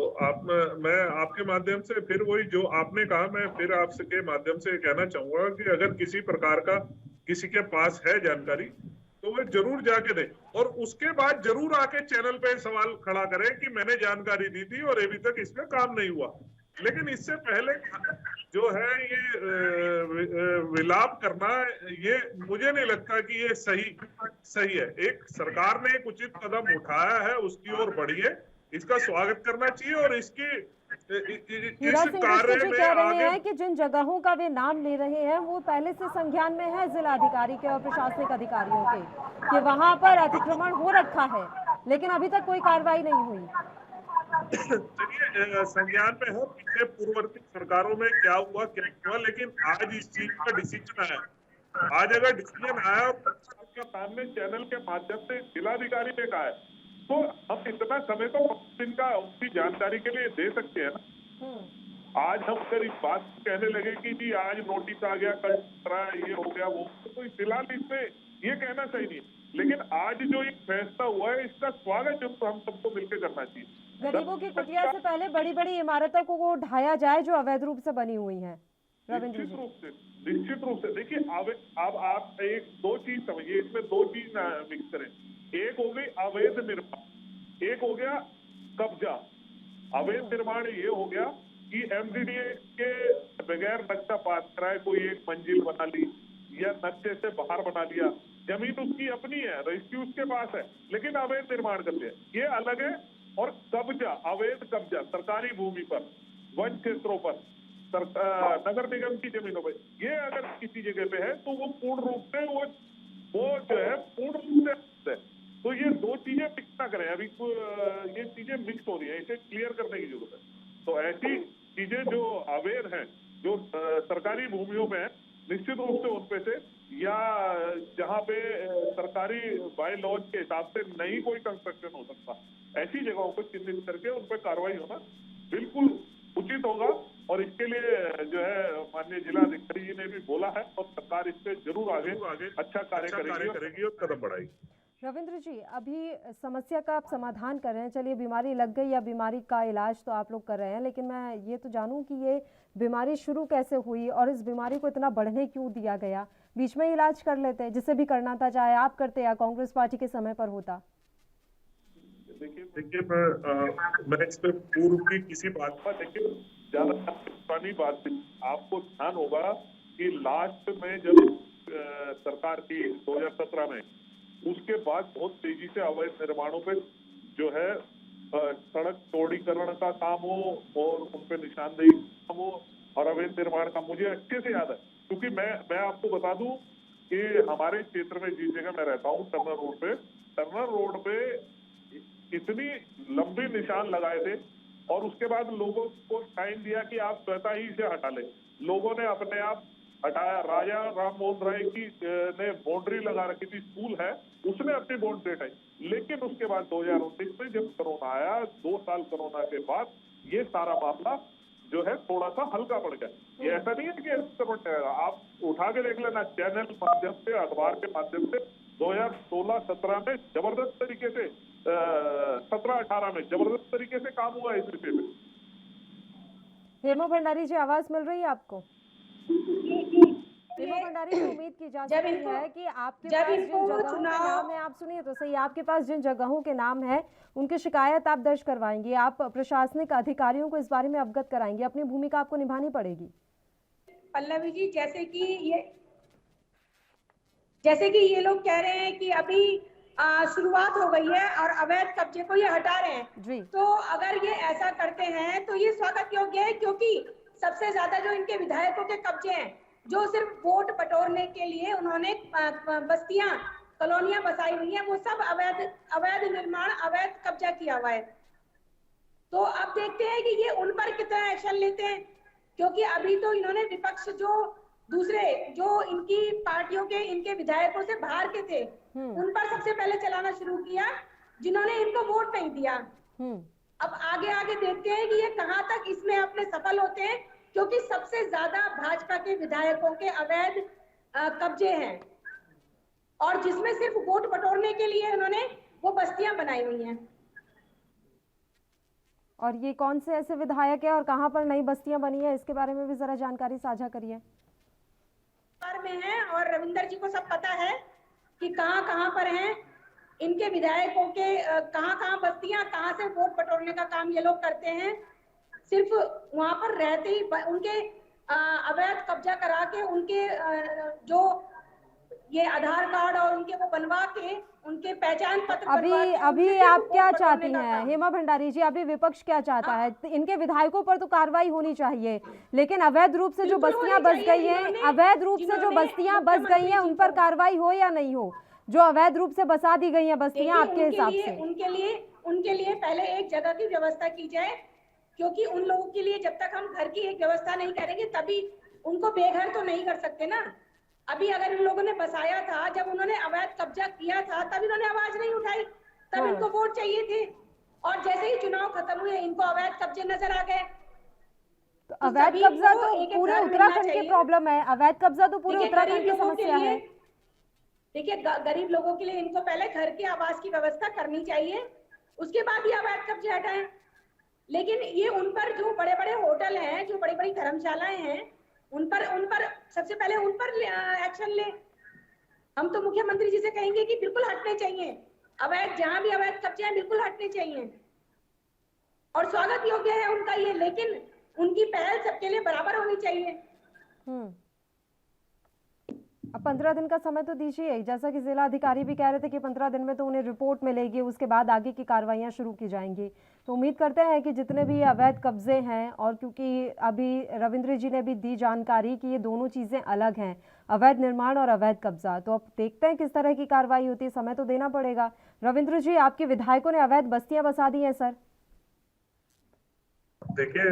मैं आपके माध्यम से फिर वही जो आपने कहा, मैं फिर आपके माध्यम से कहना चाहूंगा कि अगर किसी प्रकार का किसी के पास है जानकारी तो वह जरूर जाके दे, और उसके बाद जरूर आके चैनल पे सवाल खड़ा करे कि मैंने जानकारी दी थी और अभी तक इसमें काम नहीं हुआ। लेकिन इससे पहले जो है ये विलाप करना, ये मुझे नहीं लगता कि ये सही है। एक सरकार ने एक उचित कदम उठाया है, उसकी ओर बढ़िए, इसका स्वागत करना चाहिए और इसकी हीरा इस सिंह कार्य जी में कह रहे आगे हैं कि जिन जगहों का वे नाम ले रहे हैं वो पहले से संज्ञान में है जिला अधिकारी के और प्रशासनिक अधिकारियों के, कि वहां पर अतिक्रमण हो रखा है, लेकिन अभी तक कोई कार्रवाई नहीं हुई। चलिए, संज्ञान में है, पीछे पूर्ववर्ती सरकारों में क्या हुआ, लेकिन आज इस चीज का डिसीजन आया। आज अगर डिसीजन आया और उसके सामने चैनल के माध्यम से जिलाधिकारी ने कहा है, तो हम इतना समय तो दिन का उसकी जानकारी के लिए दे सकते हैं ना। आज हम अगर इस बात कहने लगे कि जी आज नोटिस आ गया, कल ये हो गया, वो तो फिलहाल इसमें ये कहना सही नहीं, लेकिन आज जो एक फैसला हुआ है इसका स्वागत हम सबको मिलकर करना चाहिए। गरीबों की कुटिया से पहले बड़ी बड़ी इमारतों को ढाया जाए जो अवैध रूप से बनी हुई है। निश्चित रूप से देखिए, अब आप एक दो चीज समझिए, इसमें दो चीज मिक्स करें। एक हो गई अवैध निर्माण, एक हो गया कब्जा। अवैध निर्माण ये हो गया कि एमडीडीए के बगैर नक्शा पास कराए कोई एक मंजिल बना ली या नक्शे से बाहर बना लिया, जमीन उसकी अपनी है, रजिस्ट्री उसके पास है, लेकिन अवैध निर्माण कर दिया, ये अलग है। और कब्जा, अवैध कब्जा सरकारी भूमि पर, वन क्षेत्रों पर, नगर निगम की जमीनों पर, ये अगर किसी जगह पे है तो वो पूर्ण रूप से वो जो है पूर्ण रूप से, तो ये दो चीजें मिक्स ना करें। अभी ये चीजें मिक्स हो रही है, इसे क्लियर करने की जरूरत है। तो ऐसी चीजें जो अवैध हैं, जो सरकारी भूमियों में है, निश्चित रूप से उन पे से, या जहाँ पे सरकारी बाय लॉज के हिसाब से नहीं कोई कंस्ट्रक्शन हो सकता, ऐसी जगहों को चिन्हित करके उन पर कार्रवाई होना बिल्कुल उचित होगा। और इसके लिए जो है माननीय जिलाधिकारी जी ने भी बोला है और सरकार इस पे जरूर आगे अच्छा कार्य करेगी और कदम बढ़ाएगी। रविंद्र जी, अभी समस्या का आप समाधान कर रहे हैं, चलिए बीमारी लग गई या बीमारी का इलाज तो आप लोग कर रहे हैं, लेकिन मैं ये तो जानूं कि ये बीमारी शुरू कैसे हुई और इस बीमारी को इतना बढ़ने क्यों दिया गया? बीच में इलाज कर लेते, जिसे भी करना था, चाहे आप करते या कांग्रेस पार्टी के समय पर होता। देखिए मैं इस पे पूर्व की किसी बात पर, लेकिन ज्यादा पुरानी बात, आपको ध्यान होगा कि लास्ट में जब सरकार की 2017 में, उसके बाद बहुत तेजी से अवैध निर्माणों पे जो है सड़क चौड़ीकरण का काम हो और उन पे निशानदेही काम हो और अवैध निर्माण का, मुझे अच्छे से याद है, क्योंकि मैं आपको बता दूं कि हमारे क्षेत्र में जिस जगह मैं रहता हूँ, टर्नर रोड पे इतनी लंबी निशान लगाए थे और उसके बाद लोगों को टाइम दिया कि आप स्वतः ही इसे हटा लें। लोगों ने अपने आप हटाया। राजा राम मोहन राय की ने बाउंड्री लगा रखी थी, स्कूल है, उसने अपनी बाउंड्री हटाई, लेकिन उसके बाद 2019 में जब कोरोना आया, 2 साल कोरोना के बाद ये सारा मामला जो है थोड़ा सा हल्का पड़ गया। ये ऐसा नहीं है कि आप उठा के देख लेना, चैनल माध्यम से, अखबार के माध्यम से 2016-17 में जबरदस्त तरीके से, 17-18 में जबरदस्त तरीके से काम हुआ इस विषय में। हेमा भंडारी जी, आवाज मिल रही है आपको? हेमा भंडारी जी, उम्मीद की जा सकती है कि आपके पास जिन जगहों के नाम है, आप सुनिए तो सही, आपके पास जिन जगहों के नाम है उनकी शिकायत आप दर्ज करवाएंगे, आप प्रशासनिक अधिकारियों को इस बारे में अवगत कराएंगे, अपनी भूमिका आपको निभानी पड़ेगी। पल्लवी जी, जैसे कि ये लोग कह रहे हैं कि अभी शुरुआत हो गई है और अवैध कब्जे को ये हटा रहे हैं, तो अगर ये ऐसा करते हैं तो ये स्वागत योग्य है, क्योंकि सबसे ज्यादा जो इनके विधायकों के कब्जे हैं, जो सिर्फ वोट बटोरने के लिए उन्होंने बस्तियां, कॉलोनियां बसाई हुई हैं, वो सब अवैध निर्माण, अवैध कब्जा किया हुआ है। तो अब देखते हैं कि ये उन पर कितना एक्शन लेते हैं, क्योंकि अभी तो इन्होंने विपक्ष जो इनकी पार्टियों के, इनके विधायकों से बाहर के थे, उन पर सबसे पहले चलाना शुरू किया, जिन्होंने इनको वोट नहीं दिया। अब आगे देखते हैं कि ये कहां तक इसमें अपने सफल होते हैं, क्योंकि सबसे ज्यादा भाजपा के विधायकों के अवैध कब्जे हैं और जिसमें सिर्फ वोट बटोरने के लिए उन्होंने वो बस्तियां बनाई हुई हैं। और ये कौन से ऐसे विधायक है और कहां पर नई बस्तियां बनी है, इसके बारे में भी जरा जानकारी साझा करिए। में है और रविंदर जी को सब पता है कि कहां पर हैं इनके विधायकों के, कहां बस्तियां, कहां से वोट बटोरने का काम ये लोग करते हैं। सिर्फ वहां पर रहते ही उनके अवैध कब्जा करा के उनके जो ये आधार कार्ड और उनके वो बनवा के उनके पहचान पत्र अभी आप क्या चाहती हैं हेमा भंडारी जी? अभी विपक्ष क्या चाहता है? इनके विधायकों पर तो कार्रवाई होनी चाहिए, लेकिन अवैध रूप से जो बस्तियां बस गई हैं, अवैध रूप से जो बस्तियां बस गई हैं उन पर कार्रवाई हो या नहीं हो? जो अवैध रूप से बसा दी गई हैं बस्तियां, आपके हिसाब से? उनके लिए पहले एक जगह की व्यवस्था की जाए, क्योंकि उन लोगों के लिए जब तक हम घर की एक व्यवस्था नहीं करेंगे तभी उनको बेघर तो नहीं कर सकते ना। अभी अगर इन लोगों ने बसाया था, जब उन्होंने अवैध कब्जा किया था तब इन्होंने आवाज नहीं उठाई, तब इनको वोट चाहिए थे, और जैसे ही चुनाव खत्म हुए इनको अवैध कब्जे नजर आ गए। तो अवैध कब्जा तो पूरे उत्तराखंड की प्रॉब्लम है, अवैध कब्जा तो पूरे उत्तराखंड की समस्या है। देखिए, गरीब लोगों के लिए इनको पहले घर के आवास की व्यवस्था करनी चाहिए, उसके बाद ही अवैध कब्जे हटाएं। लेकिन ये उन पर जो बड़े बड़े होटल हैं, जो बड़ी बड़ी धर्मशालाएं हैं, उन पर सबसे पहले उन पर एक्शन ले। हम तो मुख्यमंत्री जी से कहेंगे कि बिल्कुल हटने चाहिए, अवैध जहां भी अवैध कब्जे हैं बिल्कुल हटने चाहिए, और स्वागत योग्य है उनका ये, लेकिन उनकी पहल सबके लिए बराबर होनी चाहिए। अब 15 दिन का समय तो दीजिए, जैसा कि जिला अधिकारी भी कह रहे थे कि 15 दिन में तो उन्हें रिपोर्ट मिलेगी, उसके बाद आगे की कार्रवाइयां शुरू की जाएंगी। तो उम्मीद करते हैं कि जितने भी अवैध कब्जे हैं, और क्योंकि अभी रविंद्र जी ने भी दी जानकारी कि ये दोनों चीज़ें अलग हैं, अवैध निर्माण और अवैध कब्जा, तो अब देखते हैं किस तरह की कार्रवाई होती है, समय तो देना पड़ेगा। रविंद्र जी, आपके विधायकों ने अवैध बस्तियां बसा दी हैं सर? देखिए,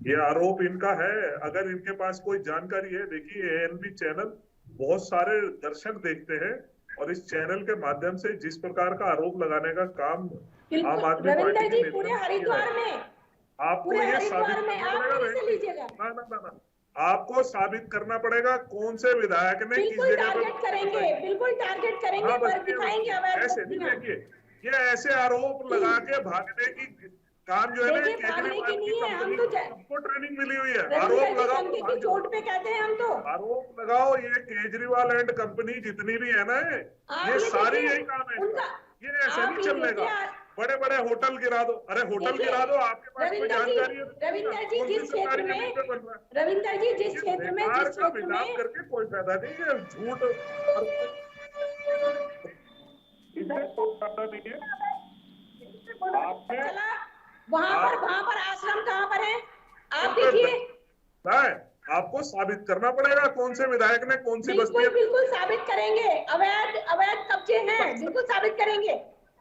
ये आरोप इनका है, अगर इनके पास कोई जानकारी है, देखिए एएनबी चैनल बहुत सारे दर्शक देखते हैं, और इस चैनल के माध्यम से जिस प्रकार का आरोप लगाने का काम आम आदमी पार्टी के पूरे हरिद्वार में आपको ये साबित करना पड़ेगा, आपको साबित करना पड़ेगा कौन से विधायक ने किस जगह पर बिल्कुल टारगेट करेंगे, पर दिखाएंगे अवैध। ऐसे नहीं, देखिए ये ऐसे आरोप लगा के भागने की काम जो है ना, केजरीवाल की कंपनी को सबको ट्रेनिंग मिली हुई है। आरोप लगाओ, चोट पे कहते हैं हम तो, आरोप लगाओ। ये केजरीवाल एंड कंपनी जितनी भी है ना, ये सारी यही काम है इनका। ये ऐसे नहीं चलने का। बड़े बड़े होटल गिरा दो, अरे होटल गिरा दो, आपके पास कोई जानकारी है? रविंदर जी, जिस क्षेत्र में विलाप करके कोई फायदा नहीं है, झूठ नहीं है। वहाँ पर आश्रम कहाँ पर है, आप देखिए। आपको साबित करना पड़ेगा कौन से विधायक ने कौन सी बस्ती। बिल्कुल साबित करेंगे, अवैध कब्जे हैं, बिल्कुल साबित करेंगे,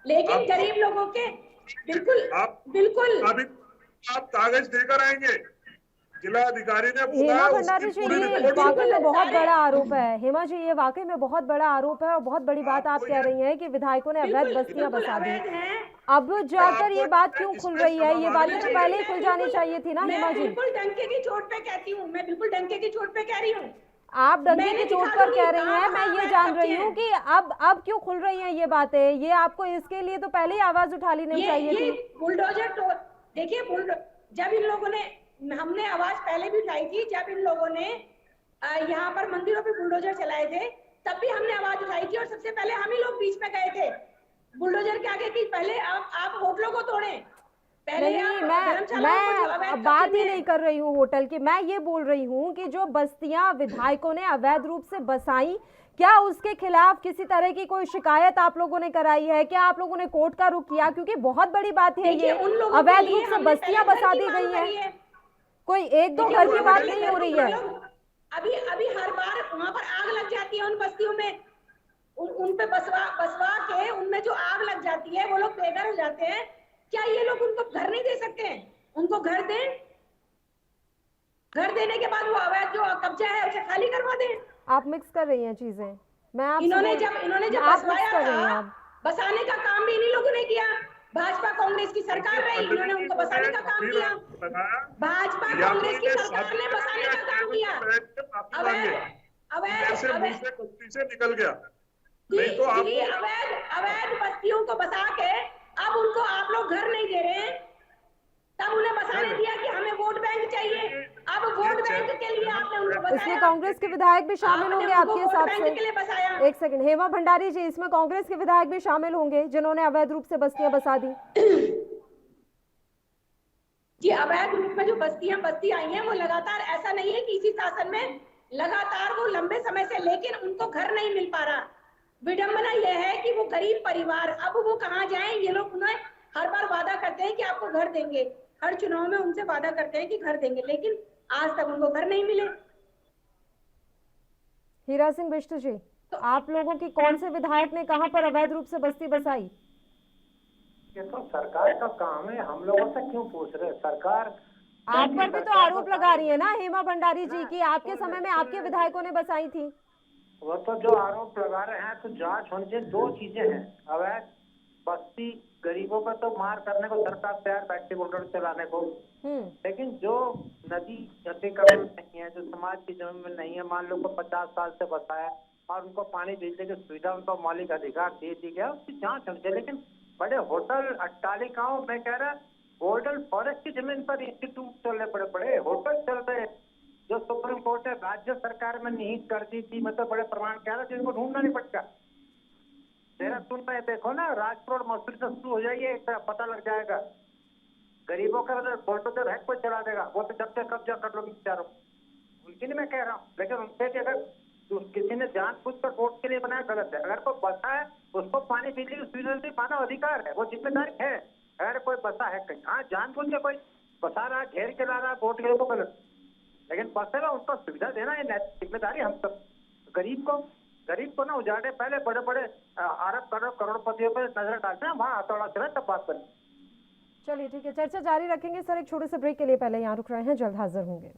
लेकिन गरीब लोगों के बिल्कुल आप कागज देकर आएंगे। जिला अधिकारी ने हेमा भंडारी जी, ये वाकई में बहुत बड़ा आरोप है। हेमा जी, ये वाकई में बहुत बड़ा आरोप है, और बहुत बड़ी बात आप कह रही हैं कि विधायकों ने अवैध बस्तियां बसा दी। अब जाकर ये बात क्यों खुल रही है? ये बातें तो पहले ही खुल जानी चाहिए थी ना हेमा जी। बिल्कुल डंके की चोट पे कहती हूँ, मैं बिल्कुल डंके की चोट पे कह रही हूँ। आप डंके की चोट पर कह रही हैं, मैं ये जान रही हूँ कि अब क्यों खुल रही हैं ये बातें। ये आपको इसके लिए तो पहले ही आवाज उठा लेनी चाहिए थी। बुलडोजर, देखिए जब इन लोगों ने, हमने आवाज पहले भी उठाई थी, जब इन लोगों ने यहाँ पर मंदिरों पे बुलडोजर चलाए थे तब भी हमने आवाज उठाई थी, और सबसे पहले हम ही लोग बीच में गए थे बुलडोजर के आगे कि पहले आप होटलों को तोड़ें, पहले मैं बात ही नहीं कर रही हूँ होटल की, मैं ये बोल रही हूँ कि जो बस्तियां विधायकों ने अवैध रूप से बसाई, क्या उसके खिलाफ किसी तरह की कोई शिकायत आप लोगों ने कराई है? क्या आप लोगों ने कोर्ट का रुख किया? क्योंकि बहुत बड़ी बात है ये, अवैध रूप से बस्तियां बसा दी गई है, कोई एक दो घर की बात नहीं हो रही है। अभी हर बार वहाँ पर आग लग जाती है उन बस्तियों में, उन पे बसवा के उनमें जो आग लग जाती है वो लोग बेघर हो जाते हैं। क्या ये लोग उनको घर नहीं दे सकते हैं? उनको घर दें, घर देने के बाद वो अवैध जो कब्जा है उसे खाली करवा दें। आप मिक्स कर रही हैं चीजें। इन्होंने जब बसवाया था, बसाने का काम भी इन्हीं लोगों ने किया। भाजपा कांग्रेस की सरकार रही, इन्होंने उनको बसाने का काम किया। भाजपा कांग्रेस की सरकार ने बसाने का काम किया। गलती से निकल गया, नहीं तो अवैध बस्तियों को बसा के अब उनको आप लोग घर नहीं दे रहे हैं, तब उन्हें बसाने दिया कि हमें वोट बैंक चाहिए। अब वोट बैंक के लिए आपने उनको बसाया। इसमें कांग्रेस के विधायक भी शामिल होंगे आपके हिसाब से? एक सेकंड, हेमा भंडारी जी, इसमें कांग्रेस के विधायक भी शामिल होंगे जिन्होंने अवैध रूप से बस्तियां बसा दी? जी, अवैध रूप में जो बस्तियां बस्ती आई हैं वो लगातार, ऐसा नहीं है कि इसी शासन में लगातार वो लंबे समय से, लेकिन उनको घर नहीं मिल पा रहा। विडंबना यह है कि वो गरीब परिवार अब वो कहाँ जाएं। ये लोग उन्हें हर बार वादा करते हैं कि आपको घर देंगे, हर चुनाव में उनसे वादा करते हैं कि घर देंगे, लेकिन आज तक उनको घर नहीं मिले। हीरा सिंह बिष्ट जी, तो आप लोगों की कौन से विधायक ने कहां पर अवैध रूप से बस्ती बसाई? ये तो सरकार का काम है, हम लोगों से क्यों पूछ रहे? सरकार आप पर भी तो आरोप लगा रही है ना हेमा भंडारी जी की आपके समय में आपके विधायकों ने बसाई थी। वो तो जो आरोप लगा रहे हैं तो जांच होनी चाहिए। दो चीजें हैं, अवैध बस्ती, गरीबों का तो मार करने को सरकार तैयार बैठे बुलडोजर चलाने को, लेकिन जो नदी अतिक्रमण नहीं है, जो समाज की जमीन में नहीं है, मान लो को 50 साल से बसा है और उनको पानी बिजली की सुविधा, उनको मौलिक अधिकार दे दी गया, उसकी जांच होनी चाहिए। लेकिन बड़े होटल अट्टालिकाओं में कह रहा गोल्डन फॉरेस्ट की जमीन पर इंस्टीट्यूट चल रहे, बड़े बड़े होटल चल रहे, जो सुप्रीम कोर्ट ने राज्य सरकार में निहित कर दी थी, मतलब बड़े प्रमाण कह रहा जिनको ढूंढना नहीं पड़ता। देहरादून में देखो ना, राजपुर मसूरी से शुरू हो जाइए, पता लग जाएगा। गरीबों का बुलडोजर है कोई चला देगा, वो तो जब तक कब्जा कर लो बेचारों, उनकी नहीं मैं कह रहा हूँ, लेकिन उनसे भी अगर किसी ने जानबूझकर वोट के लिए बनाया गलत है। अगर कोई बसा है उसको पानी बिजली की सुविधा से मानव अधिकार है, वो जिम्मेदारी है। अगर कोई बसा है कहीं, हाँ जानबूझ के कोई बसा रहा, घेर के ला रहा वोट के लिए, वो गलत, लेकिन बसेगा उसको सुविधा देना है जिम्मेदारी हम सब। गरीब को ना उजाड़े, पहले बड़े बड़े अरब करोड़पतियों पर नजर डालते हैं, वहाँ हथौड़ा चला तब बात करें। चलिए ठीक है, चर्चा जारी रखेंगे सर। एक छोटे से ब्रेक के लिए पहले यहाँ रुक रहे हैं, जल्द हाजिर होंगे।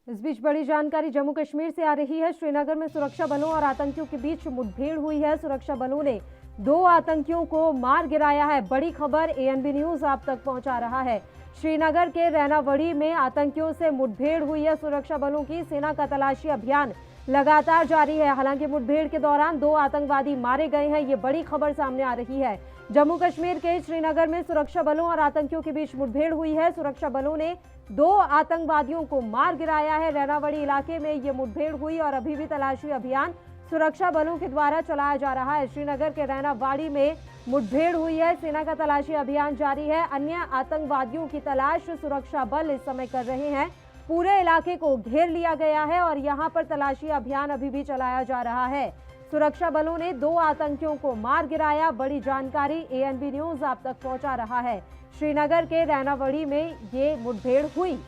इस बीच बड़ी जानकारी जम्मू कश्मीर से आ रही है। श्रीनगर में सुरक्षा बलों और आतंकियों के बीच मुठभेड़ हुई है। सुरक्षा बलों ने 2 आतंकियों को मार गिराया है। बड़ी खबर एएनबी न्यूज आप तक पहुंचा रहा है। श्रीनगर के रैनावड़ी में आतंकियों से मुठभेड़ हुई है। सुरक्षा बलों की सेना का तलाशी अभियान लगातार जारी है। हालांकि मुठभेड़ के दौरान 2 आतंकवादी मारे गए हैं, ये बड़ी खबर सामने आ रही है। जम्मू कश्मीर के श्रीनगर में सुरक्षा बलों और आतंकियों के बीच मुठभेड़ हुई है। सुरक्षा बलों ने 2 आतंकवादियों को मार गिराया है। रैनावड़ी इलाके में ये मुठभेड़ हुई और अभी भी तलाशी अभियान सुरक्षा बलों के द्वारा चलाया जा रहा है। श्रीनगर के रैनावाड़ी में मुठभेड़ हुई है, सेना का तलाशी अभियान जारी है। अन्य आतंकवादियों की तलाश सुरक्षा बल इस समय कर रहे हैं। पूरे इलाके को घेर लिया गया है और यहाँ पर तलाशी अभियान अभी भी चलाया जा रहा है। सुरक्षा बलों ने 2 आतंकियों को मार गिराया। बड़ी जानकारी एएनबी न्यूज आप तक पहुंचा रहा है। श्रीनगर के रैनावड़ी में ये मुठभेड़ हुई।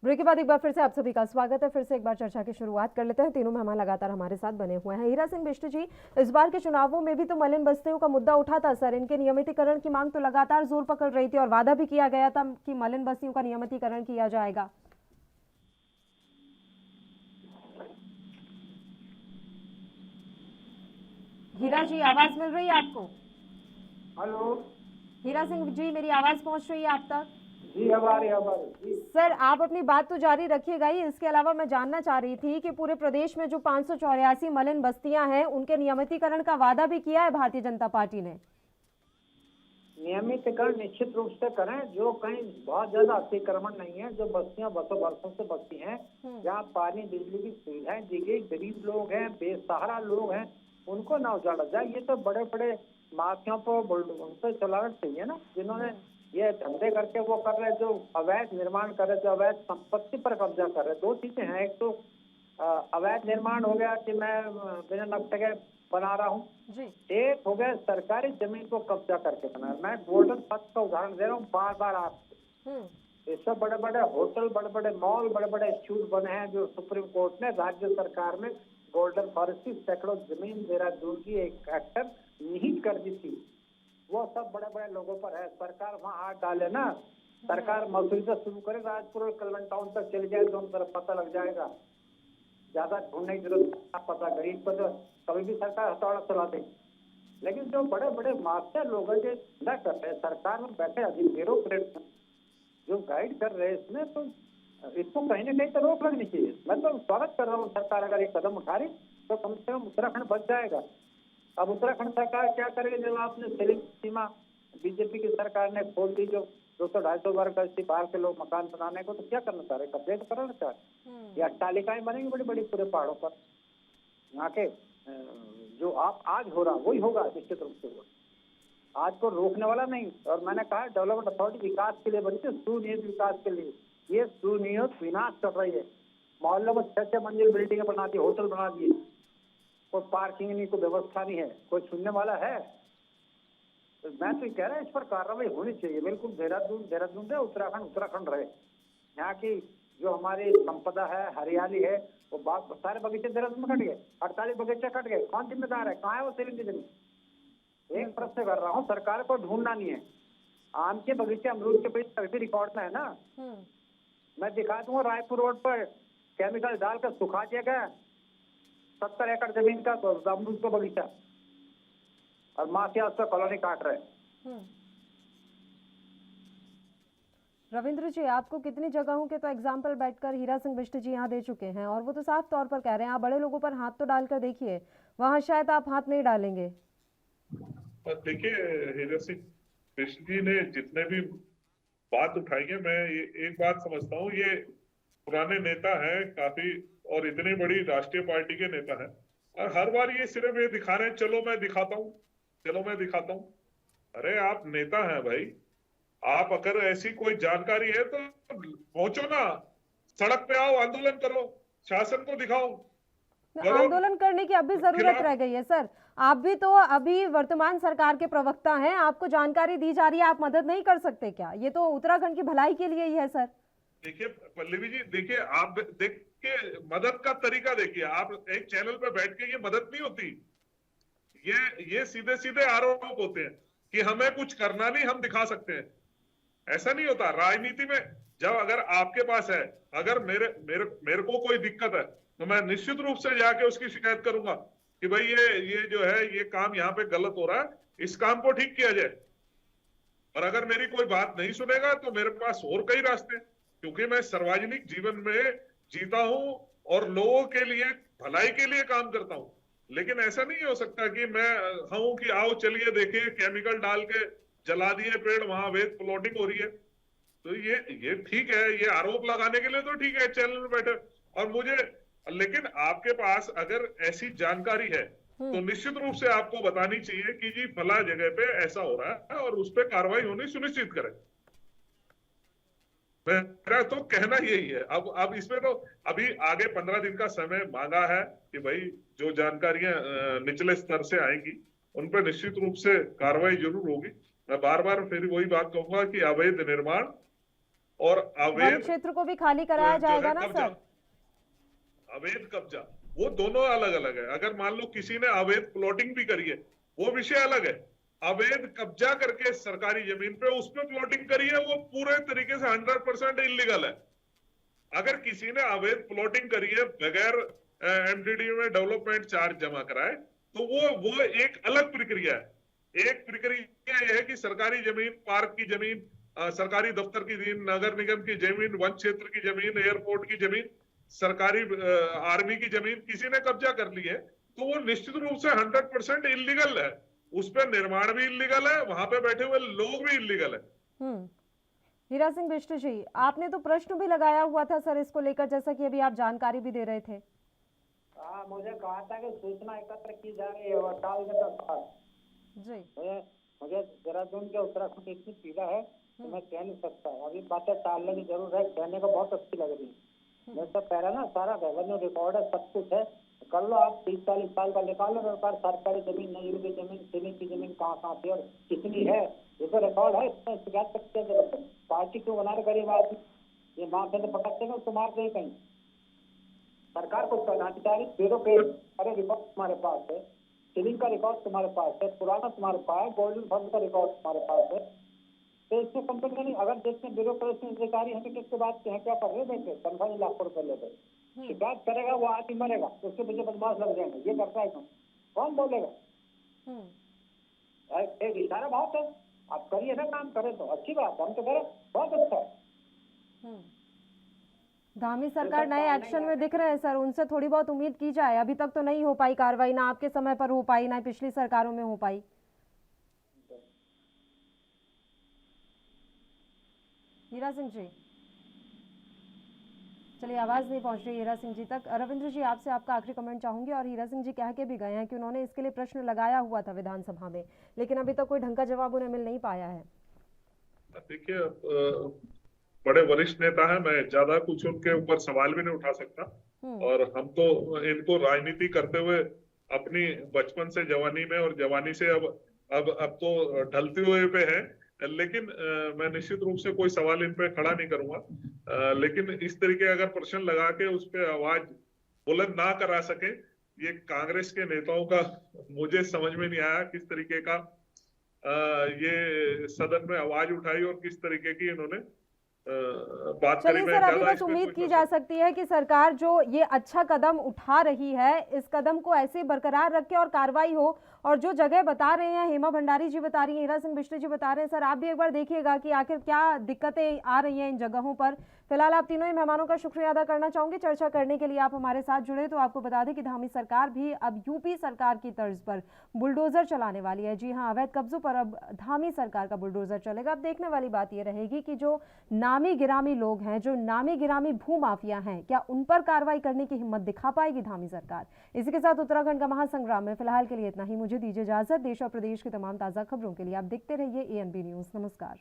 ब्रेक के बाद एक बार फिर से आप सभी का स्वागत है। फिर से एक बार चर्चा की शुरुआत कर लेते हैं। तीनों मेहमान लगातार हमारे साथ बने हुए हैं। हीरा सिंह बिष्ट जी, इस बार के चुनावों में भी तो मलिन बस्तियों का मुद्दा उठा था सर। इनके नियमितीकरण की मांग तो लगातार जोर पकड़ रही थी और वादा भी किया गया था कि मलिन बस्तियों का नियमितीकरण किया जाएगा। हीरा जी, आवाज मिल रही है आपको? हेलो हीरा सिंह जी, मेरी आवाज पहुंच रही है आप तक? जी हमारे सर, आप अपनी बात तो जारी रखिएगा ही। इसके अलावा मैं जानना चाह रही थी कि पूरे प्रदेश में जो 584 मलिन बस्तियां हैं, उनके नियमितीकरण का वादा भी किया है भारतीय जनता पार्टी ने। नियमितीकरण निश्चित रूप से करें। जो कहीं बहुत ज्यादा अतिक्रमण नहीं है, जो बस्तियां वर्षों से बस्ती हैं, जहाँ पानी बिजली की सुविधाएं दी गई, गरीब लोग हैं, बेसहारा लोग हैं, उनको ना उजाड़ा जाए। ये तो बड़े बड़े माफियाओं को उनको चलाना चाहिए ना, जिन्होंने ये धंधे करके वो कर रहे, जो अवैध निर्माण कर रहे, जो अवैध संपत्ति पर कब्जा कर रहे। 2 चीजें हैं, एक तो अवैध निर्माण हो गया कि मैं बिना नक्शे के बना रहा हूँ, एक हो गया सरकारी जमीन को कब्जा करके बना। मैं गोल्डन पथ का उदाहरण दे रहा हूँ बार बार आपको। इससे बड़े बड़े होटल, बड़े बड़े मॉल, बड़े बड़े इंस्टीट्यूट बने हैं, जो सुप्रीम कोर्ट ने राज्य सरकार में गोल्डन फॉरेस्ट की सैकड़ों जमीन देहरादून की एक हेक्टर निहित कर दी थी। वो सब बड़े बड़े लोगों पर है। सरकार वहाँ हाथ डाले ना, सरकार मसूरी से शुरू करे, राजपुर और कलवन टाउन तक चली जाए तो उन तरफ पता लग जाएगा। ज्यादा ढूंढने की जरूरत नहीं पता, गरीब को तो कभी भी सरकार हथौड़ा चला दे। लेकिन जो बड़े बड़े मास्टर लोग हैं जो न कर रहे, सरकार में बैठे ब्यूरोक्रेट जो गाइड कर रहे हैं इसमें, तो इसको कहीं ना कहीं तो रोक लगनी चाहिए। मैं तो स्वागत कर रहा हूँ, सरकार अगर एक कदम उठा रही तो कम से कम उत्तराखंड बच जाएगा। अब उत्तराखंड सरकार क्या करेगी जब आपने सीलिंग सीमा बीजेपी की सरकार ने खोल दी, जो 200-250 वर्ग गज बाहर के लोग मकान बनाने को, तो क्या करना चाह रहे, कब्जे तो करना चाह रहे, या अट्टालिकाएं बनेंगी बड़ी बड़ी पूरे पहाड़ों पर। यहाँ के जो आप आज हो रहा वही होगा निश्चित रूप से, वो आज को रोकने वाला नहीं। और मैंने कहा डेवलपमेंट अथॉरिटी विकास के लिए बनी थी, सुनियोजित विकास के लिए। ये सुनियोजित विनाश कर रही है। मोहल्लों में 6-6 मंजिल बिल्डिंगें बना दी, होटल बना दिए, कोई पार्किंग नहीं, कोई व्यवस्था नहीं है, कोई सुनने वाला है? तो मैं तो कह रहा हूँ इस पर कार्रवाई होनी चाहिए। बिल्कुल देहरादून है, उत्तराखंड रहे। यहाँ की जो हमारी संपदा है, हरियाली है, वो सारे बगीचे देहरादून में कट गए, 48 बगीचे कट गए। कौन जिम्मेदार है? कहाँ है वो सीलिंग की जमीन? एक प्रश्न कर रहा हूँ, सरकार को ढूंढना नहीं है। आम के बगीचे, अमरूद के बगीचे अभी रिकॉर्ड में है ना। मैं दिखा दूंगा, रायपुर रोड पर केमिकल डालकर सुखा दिया गया 70 एकड़ जमीन का अमरूद का बगीचा, और माफिया उसका कॉलोनी काट रहे। रविंद्र जी, आपको कितनी जगहों के तो एग्जाम्पल बैठकर हीरा सिंह बिष्ट जी यहाँ दे चुके हैं, और वो तो साफ तौर पर कह रहे हैं आप बड़े लोगों पर हाथ तो डालकर देखिए, वहां शायद आप हाथ नहीं डालेंगे। देखिए, हीरा सिंह बिष्ट जी ने जितने भी बात उठाई है, मैं एक बात समझता हूँ, ये पुराने नेता हैं काफी, और इतनी बड़ी राष्ट्रीय पार्टी के नेता हैं, और हर बार ये सिर्फ ये दिखा रहे हैं, चलो मैं दिखाता हूँ, चलो मैं दिखाता हूँ। अरे आप नेता हैं भाई, आप अगर ऐसी कोई जानकारी है तो पहुंचो ना, सड़क पे आओ, आंदोलन करो, शासन को दिखाओ। आंदोलन करने की अभी जरूरत रह गई है सर, आप भी तो अभी वर्तमान सरकार के प्रवक्ता हैं, आपको जानकारी दी जा रही है, आप मदद नहीं कर सकते क्या? ये तो उत्तराखंड की भलाई के लिए ही है सर। देखिए पल्लवी जी, देखिए आप देखिए मदद का तरीका देखिए, आप एक चैनल पे बैठ के, ये मदद नहीं होती, ये सीधे सीधे आरोप होते हैं कि हमें कुछ करना नहीं, हम दिखा सकते हैं। ऐसा नहीं होता राजनीति में। जब अगर आपके पास है, अगर मेरे को कोई दिक्कत है, तो मैं निश्चित रूप से जाके उसकी शिकायत करूंगा कि भाई ये जो है, ये काम यहाँ पे गलत हो रहा है, इस काम को ठीक किया जाए। और अगर मेरी कोई बात नहीं सुनेगा तो मेरे पास और कई रास्ते, क्योंकि मैं सार्वजनिक जीवन में जीता हूं और लोगों के लिए, भलाई के लिए काम करता हूं। लेकिन ऐसा नहीं हो सकता कि मैं हूं कि आओ चलिए देखिए, केमिकल डाल के जला दिए पेड़, वहां अवैध प्लॉटिंग हो रही है। तो ये ठीक है, ये आरोप लगाने के लिए तो ठीक है चैनल में बैठे, और मुझे, लेकिन आपके पास अगर ऐसी जानकारी है तो निश्चित रूप से आपको बतानी चाहिए कि जी फला जगह पे ऐसा हो रहा है, और उस पर कार्रवाई होनी सुनिश्चित करें। मेरा तो कहना यही है। अब इसमें तो अभी आगे 15 दिन का समय मांगा है कि भाई जो जानकारियां निचले स्तर से आएंगी उन पर निश्चित रूप से कार्रवाई जरूर होगी। मैं बार बार फिर वही बात कहूंगा कि अवैध निर्माण और अवैध क्षेत्र को भी खाली कराया जाएगा ना सर? अवैध कब्जा, वो दोनों अलग अलग है। अगर मान लो किसी ने अवैध प्लॉटिंग भी करी है, वो विषय अलग है। अवैध कब्जा करके सरकारी जमीन पे उस पर प्लॉटिंग करी है, वो पूरे तरीके से 100% इलीगल है। अगर किसी ने अवैध प्लॉटिंग करी है बगैर एमडीडी में डेवलपमेंट चार्ज जमा कराए, तो वो एक अलग प्रक्रिया है। एक प्रक्रिया यह है कि सरकारी जमीन, पार्क की जमीन, सरकारी दफ्तर की जमीन, नगर निगम की जमीन, वन क्षेत्र की जमीन, एयरपोर्ट की जमीन, सरकारी आर्मी की जमीन किसी ने कब्जा कर ली है, तो वो निश्चित रूप से 100% इलीगल है। उस पर निर्माण भी इलीगल है, वहां पे बैठे हुए लोग भी इलीगल है। हीरा सिंह बिष्ट जी, आपने तो प्रश्न भी लगाया हुआ था सर इसको लेकर, जैसा कि अभी आप जानकारी भी दे रहे थे। मुझे कहा था कि सूचना एकत्र की जा रही है, और साल के जी मुझे देहरादून के उत्तराखंड की इतनी पीड़ा है तो मैं कह नहीं सकता। अभी बातें टालने की जरूरत है, कहने को बहुत अच्छी लग रही है। मैं तो कह रहा ना, सारा रेवेन्यू रिकॉर्ड है, सब कुछ है, कर लो आप। 30-40 साल का निकालो रिकॉर्ड, सरकारी जमीन, नजरू की जमीन, सीलिंग की जमीन कहाँ थी और कितनी है, ये तो रिकॉर्ड है। इसमें शिकायत करते हैं पार्टी क्यों बना रहे गरीब आदमी, ये माँ से पकड़ते हैं तुम्हारे नहीं कहीं। सरकार को क्रांतिकारी ब्यूरो के सारे रिकॉर्ड तुम्हारे पास है, सीलिंग का रिकॉर्ड तुम्हारे पास है, पुराना तुम्हारे पास है, गोल्डन फंड का रिकॉर्ड तुम्हारे पास है। तो इसमें कंपनी नहीं, अगर देखते हैं ब्यूरोक्रेसी अधिकारी हैं तो किसके बात के हैं, क्या कर रहे थे, तनख्वाह लाखों रुपए ले गए। शिकायत करेगा वो आदमी मरेगा, उसके पीछे बदमाश लग जाएंगे, ये करता है कौन बोलेगा? एक इशारा बहुत है, आप करिए ना, काम करें तो अच्छी बात, हम तो करें, बहुत अच्छा है। धामी सरकार नए एक्शन में दिख रहे हैं सर, उनसे थोड़ी बहुत उम्मीद की जाए। अभी तक तो नहीं हो पाई कार्रवाई, ना आपके समय पर हो पाई, ना पिछली सरकारों में हो पाई। हीरा सिंह जी, चलिए आवाज नहीं पहुंच रही हीरा सिंह जी तक। रविंद्र जी, आपसे आपका आखिरी कमेंट चाहूंगी। और हीरा सिंह जी कह के भी गए हैं कि उन्होंने इसके लिए प्रश्न लगाया हुआ था विधानसभा में, लेकिन अभी तक कोई ढंग का जवाब उन्हें मिल नहीं पाया है। देखिए, बड़े वरिष्ठ नेता हैं, मैं ज्यादा कुछ उनके ऊपर सवाल भी नहीं उठा सकता। और हम तो इनको राजनीति करते हुए अपनी बचपन से जवानी में और जवानी से अब तो ढलते हुए पे है, लेकिन मैं निश्चित रूप से कोई सवाल इन पे खड़ा नहीं करूंगा। लेकिन इस तरीके अगर प्रश्न लगा के उस पर आवाज बुलंद ना करा सके, ये कांग्रेस के नेताओं का मुझे समझ में नहीं आया किस तरीके का ये सदन में आवाज उठाई और किस तरीके की इन्होंने बात करी। चलिए सर, अभी बस उम्मीद की जा सकती है कि सरकार जो ये अच्छा कदम उठा रही है, इस कदम को ऐसे बरकरार रखे और कार्रवाई हो। और जो जगह बता रहे हैं, हेमा भंडारी जी बता रही हैं, हीरा सिंह बिष्ट जी बता रहे हैं, सर आप भी एक बार देखिएगा कि आखिर क्या दिक्कतें आ रही हैं इन जगहों पर। फिलहाल आप तीनों ही मेहमानों का शुक्रिया अदा करना चाहूंगी चर्चा करने के लिए आप हमारे साथ जुड़े। तो आपको बता दें कि धामी सरकार भी अब यूपी सरकार की तर्ज पर बुलडोजर चलाने वाली है। जी हाँ, अवैध कब्जों पर अब धामी सरकार का बुलडोजर चलेगा। अब देखने वाली बात यह रहेगी कि जो नामी गिरामी लोग हैं, जो नामी गिरामी भू माफिया हैं, क्या उन पर कार्रवाई करने की हिम्मत दिखा पाएगी धामी सरकार। इसी के साथ उत्तराखंड का महासंग्राम में फिलहाल के लिए इतना ही। मुझे दीजिए इजाजत। देश और प्रदेश की तमाम ताजा खबरों के लिए आप देखते रहिए ANB न्यूज। नमस्कार।